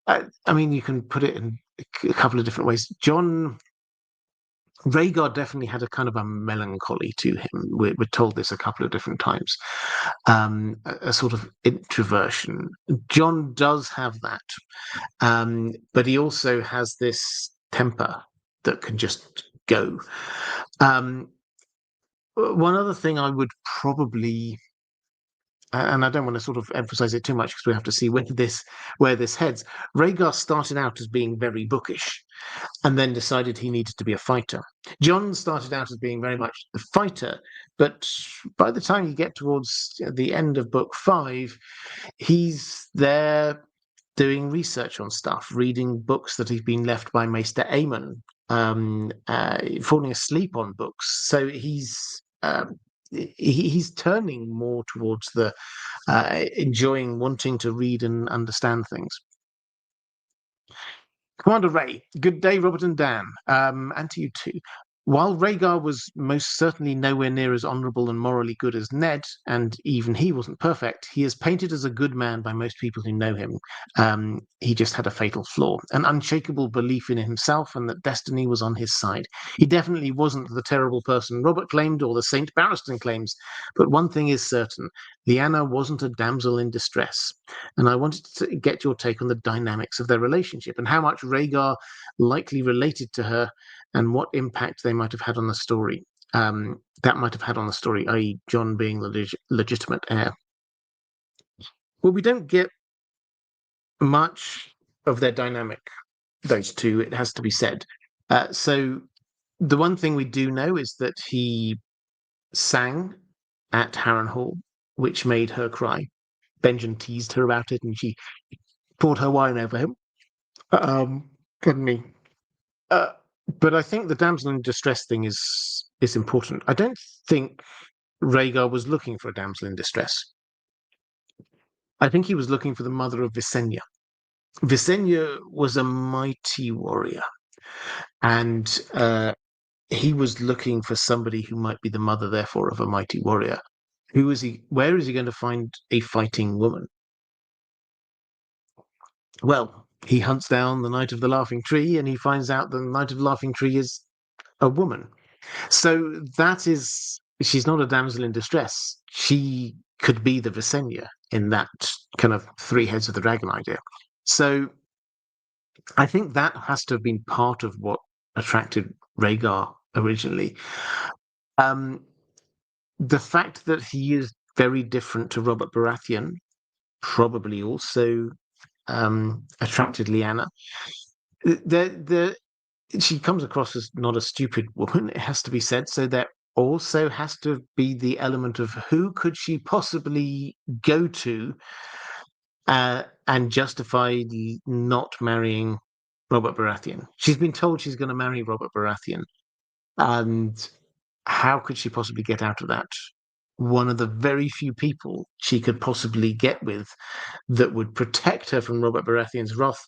I mean, you can put it in a couple of different ways. Rhaegar definitely had a kind of a melancholy to him. We're told this a couple of different times. A sort of introversion. John does have that, but he also has this temper that can just go. One other thing I would probably, and I don't want to sort of emphasize it too much because we have to see where this heads. Rhaegar started out as being very bookish, and then decided he needed to be a fighter. John started out as being very much the fighter, but by the time you get towards the end of book 5, he's there doing research on stuff, reading books that he's been left by Maester Aemon, falling asleep on books. So he's turning more towards the enjoying wanting to read and understand things. Commander Ray, good day, Robert and Dan, and to you too. While Rhaegar was most certainly nowhere near as honourable and morally good as Ned, and even he wasn't perfect, he is painted as a good man by most people who know him. He just had a fatal flaw, an unshakable belief in himself and that destiny was on his side. He definitely wasn't the terrible person Robert claimed or the Saint Barristan claims, but one thing is certain, Lyanna wasn't a damsel in distress. And I wanted to get your take on the dynamics of their relationship and how much Rhaegar likely related to her and what impact they might have had on the story. That might have had on the story, i.e., John being the legitimate heir. Well, we don't get much of their dynamic, those two, it has to be said. So the one thing we do know is that he sang at Harrenhal, which made her cry. Benjen teased her about it, and she poured her wine over him. Pardon me. Uh, but I think the damsel in distress thing is important. I don't think Rhaegar was looking for a damsel in distress. I think he was looking for the mother of Visenya. Visenya was a mighty warrior, and he was looking for somebody who might be the mother, therefore, of a mighty warrior. Who is he? Where is he going to find a fighting woman? Well, he hunts down the Knight of the Laughing Tree, and he finds out the Knight of the Laughing Tree is a woman. So that is, she's not a damsel in distress. She could be the Visenya in that kind of three heads of the dragon idea. So I think that has to have been part of what attracted Rhaegar originally. The fact that he is very different to Robert Baratheon probably also attracted Lyanna. She comes across as not a stupid woman, it has to be said. So there also has to be the element of who could she possibly go to and justify not marrying Robert Baratheon. She's been told she's going to marry Robert Baratheon. And how could she possibly get out of that? One of the very few people she could possibly get with that would protect her from Robert Baratheon's wrath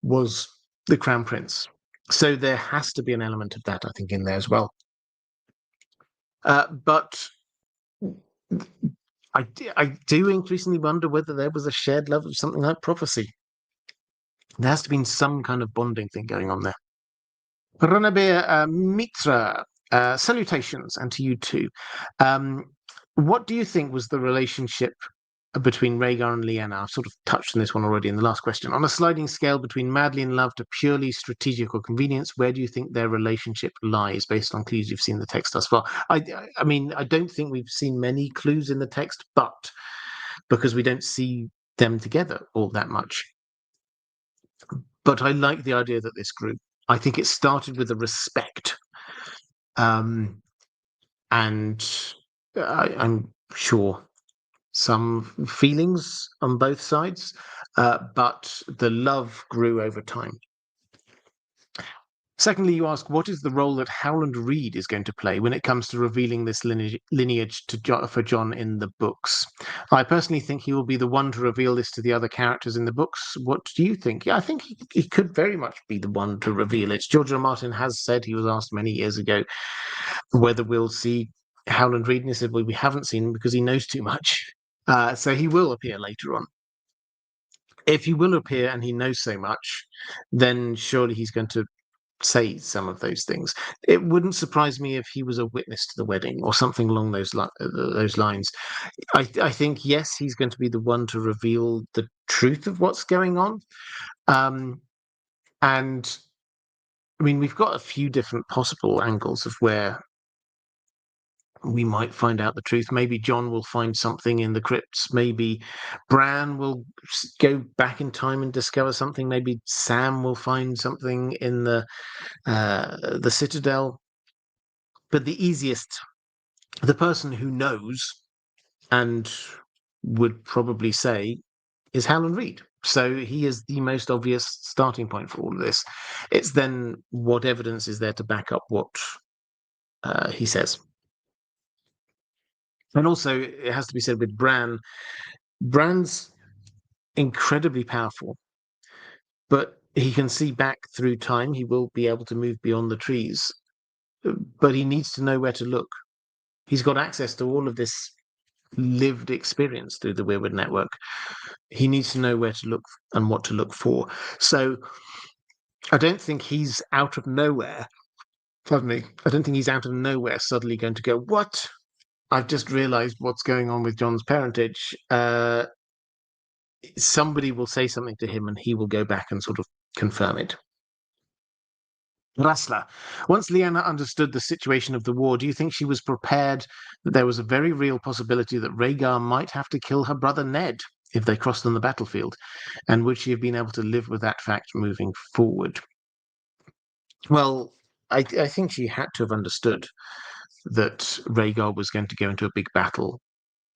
was the Crown Prince. So there has to be an element of that, I think, in there as well. But I do increasingly wonder whether there was a shared love of something like prophecy. There has to be some kind of bonding thing going on there. Ranabir Mitra, salutations, and to you too. What do you think was the relationship between Rhaegar and Lyanna? I've sort of touched on this one already in the last question. On a sliding scale between madly in love to purely strategic or convenience, where do you think their relationship lies based on clues you've seen in the text thus far? I mean, I don't think we've seen many clues in the text, but because we don't see them together all that much. But I like the idea that this grew. I think it started with a respect. And I'm sure some feelings on both sides, but the love grew over time. Secondly, you ask, what is the role that Howland Reed is going to play when it comes to revealing this lineage for Jon in the books? I personally think he will be the one to reveal this to the other characters in the books. What do you think? Yeah, I think he could very much be the one to reveal it. George R. R. Martin has said, he was asked many years ago whether we'll see Howland Reed, and he said, well, we haven't seen him because he knows too much. So he will appear later on. If he will appear and he knows so much, then surely he's going to say some of those things. It wouldn't surprise me if he was a witness to the wedding or something along those lines. I think, yes, he's going to be the one to reveal the truth of what's going on. And I mean, we've got a few different possible angles of where we might find out the truth. Maybe Jon will find something in the crypts. Maybe Bran will go back in time and discover something. Maybe Sam will find something in the Citadel. But the person who knows and would probably say, is Howland Reed. So he is the most obvious starting point for all of this. It's then what evidence is there to back up what he says. And also, it has to be said with Bran's incredibly powerful, but he can see back through time. He will be able to move beyond the trees, but he needs to know where to look. He's got access to all of this lived experience through the Weirwood network. He needs to know where to look and what to look for. So I don't think he's out of nowhere. Pardon me. I don't think he's out of nowhere suddenly going to go, what? I've just realized what's going on with Jon's parentage. Somebody will say something to him and he will go back and sort of confirm it. Rasla, once Lyanna understood the situation of the war, do you think she was prepared that there was a very real possibility that Rhaegar might have to kill her brother Ned if they crossed on the battlefield? And would she have been able to live with that fact moving forward? Well, I think she had to have understood that Rhaegar was going to go into a big battle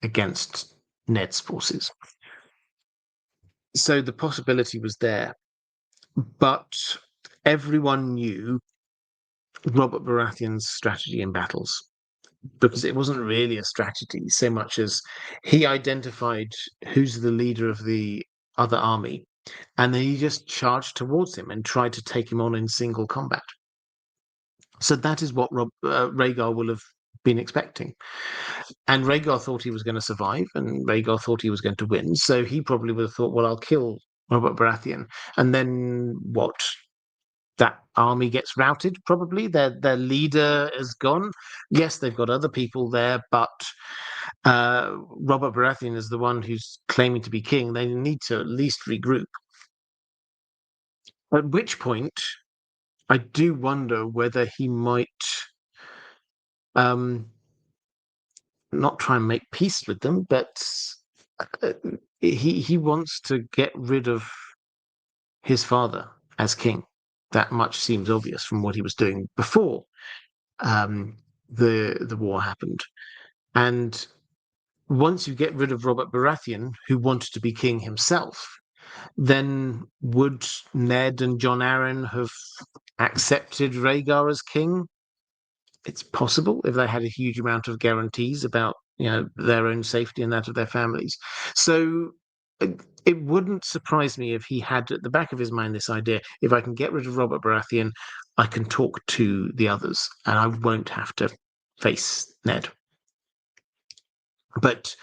against Ned's forces. So the possibility was there, but everyone knew Robert Baratheon's strategy in battles, because it wasn't really a strategy so much as he identified who's the leader of the other army, and then he just charged towards him and tried to take him on in single combat. So that is what Rhaegar will have been expecting. And Rhaegar thought he was going to survive, and Rhaegar thought he was going to win. So he probably would have thought, well, I'll kill Robert Baratheon. And then what? That army gets routed, probably. Their leader is gone. Yes, they've got other people there, but Robert Baratheon is the one who's claiming to be king. They need to at least regroup. At which point, I do wonder whether he might not try and make peace with them, but uh, he wants to get rid of his father as king. That much seems obvious from what he was doing before the war happened. And once you get rid of Robert Baratheon, who wanted to be king himself, then would Ned and Jon Arryn have accepted Rhaegar as king? It's possible if they had a huge amount of guarantees about their own safety and that of their families. So it wouldn't surprise me if he had at the back of his mind this idea: if I can get rid of Robert Baratheon, I can talk to the others, and I won't have to face Ned. But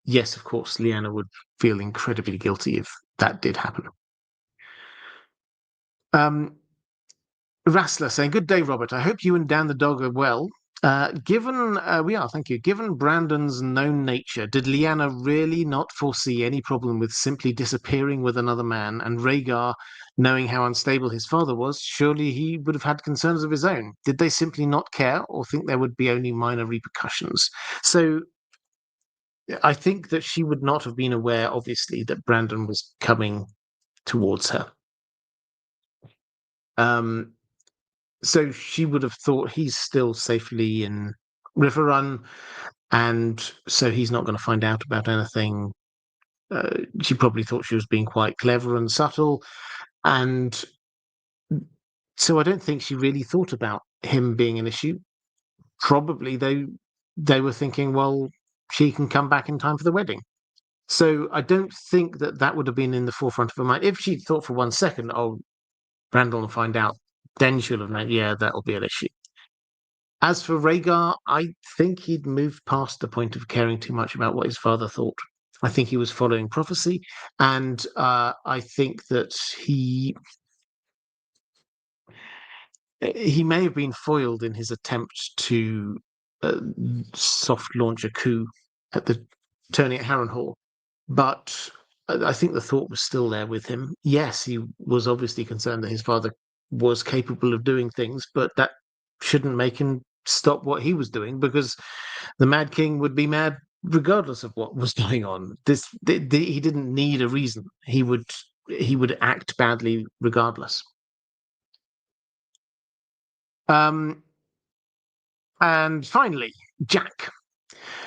yes, of course, Lyanna would feel incredibly guilty if that did happen. Rassler saying, "Good day, Robert. I hope you and Dan the dog are well. We are, thank you. Given Brandon's known nature, did Lyanna really not foresee any problem with simply disappearing with another man? And Rhaegar, knowing how unstable his father was, surely he would have had concerns of his own. Did they simply not care, or think there would be only minor repercussions?" So I think that she would not have been aware, obviously, that Brandon was coming towards her. So she would have thought he's still safely in River Run, and so he's not going to find out about anything. She probably thought she was being quite clever and subtle, and so I don't think she really thought about him being an issue. Probably they were thinking, well, she can come back in time for the wedding. So I don't think that would have been in the forefront of her mind. If she'd thought for 1 second, oh, Brandon will find out, then she'll have known, yeah, that'll be an issue. As for Rhaegar, I think he'd moved past the point of caring too much about what his father thought. I think he was following prophecy, and I think that he may have been foiled in his attempt to soft launch a coup at the tourney at Harrenhal, but I think the thought was still there with him. Yes, he was obviously concerned that his father was capable of doing things, but that shouldn't make him stop what he was doing, because the Mad King would be mad regardless of what was going on. He didn't need a reason. He would act badly regardless. And finally, Jack.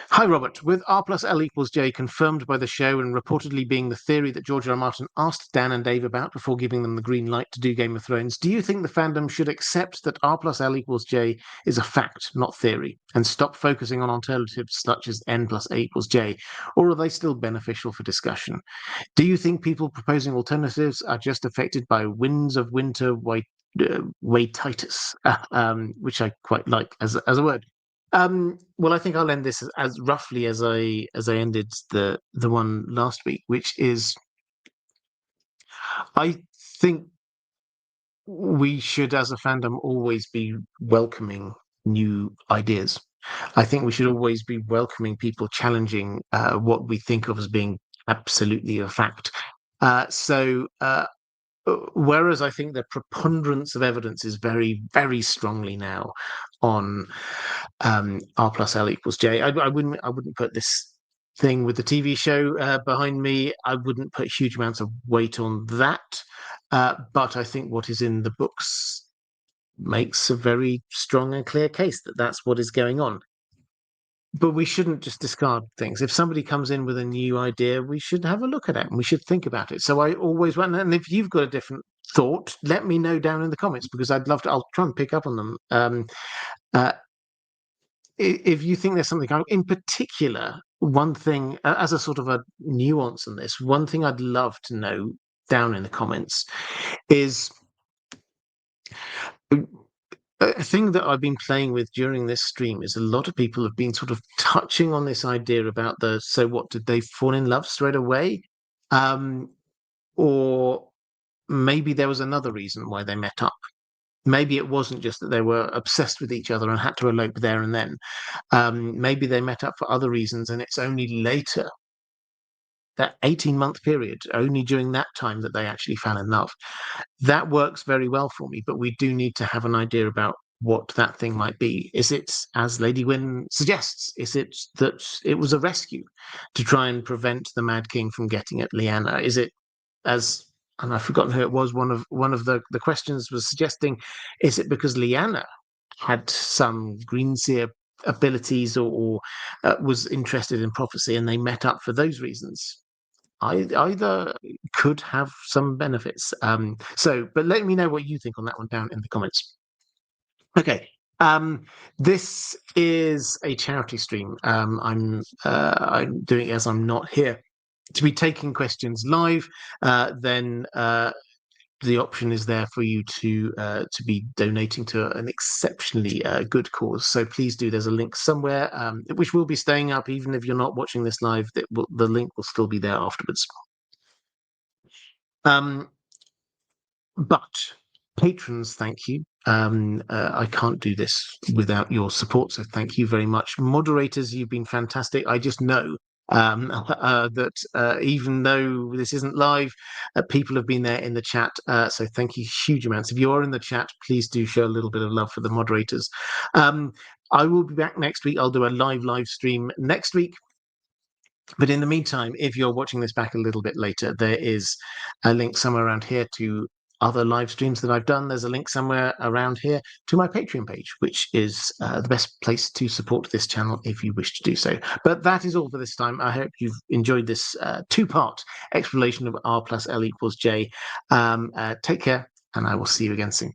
Hi, Robert. With R+L=J confirmed by the show and reportedly being the theory that George R. R. Martin asked Dan and Dave about before giving them the green light to do Game of Thrones, do you think the fandom should accept that R+L=J is a fact, not theory, and stop focusing on alternatives such as N+A=J, or are they still beneficial for discussion? Do you think people proposing alternatives are just affected by winds of winter waititis, which I quite like as a word? Well, I think I'll end this as roughly as I ended the one last week, which is I think we should, as a fandom, always be welcoming new ideas. I think we should always be welcoming people challenging what we think of as being absolutely a fact. Whereas I think the preponderance of evidence is very, very strongly now on R+L=J. I wouldn't put this thing with the TV show behind me. I wouldn't put huge amounts of weight on that. But I think what is in the books makes a very strong and clear case that that's what is going on. But we shouldn't just discard things. If somebody comes in with a new idea, we should have a look at it and we should think about it. So I always want, and if you've got a different thought, let me know down in the comments, because I'd love to. I'll try and pick up on them. If you think there's something in particular, one thing as a sort of a nuance in this, one thing I'd love to know down in the comments is a thing that I've been playing with during this stream is a lot of people have been sort of touching on this idea about so what, did they fall in love straight away? Or maybe there was another reason why they met up. Maybe it wasn't just that they were obsessed with each other and had to elope there and then. Maybe they met up for other reasons, and it's only later, that 18-month period, only during that time that they actually fell in love. That works very well for me, but we do need to have an idea about what that thing might be. Is it, as Lady Gwyn suggests, is it that it was a rescue to try and prevent the Mad King from getting at Lyanna? Is it, as, and I've forgotten who it was, one of the questions was suggesting, is it because Lyanna had some greenseer abilities, or was interested in prophecy, and they met up for those reasons? Either could have some benefits. But let me know what you think on that one down in the comments. Okay. This is a charity stream. I'm doing it as I'm not here to be taking questions live. Then the option is there for you to be donating to an exceptionally good cause. So please do. There's a link somewhere, which will be staying up even if you're not watching this live. The link will still be there afterwards. But patrons, thank you. I can't do this without your support, so thank you very much. Moderators, you've been fantastic. I just know that even though this isn't live, people have been there in the chat, so thank you huge amounts. If you are in the chat, please do show a little bit of love for the moderators. I will be back next week. I'll do a live stream next week. But in the meantime, if you're watching this back a little bit later, there is a link somewhere around here to other live streams that I've done. There's a link somewhere around here to my Patreon page, which is the best place to support this channel if you wish to do so. But that is all for this time. I hope you've enjoyed this two-part exploration of R+L =J. Take care, and I will see you again soon.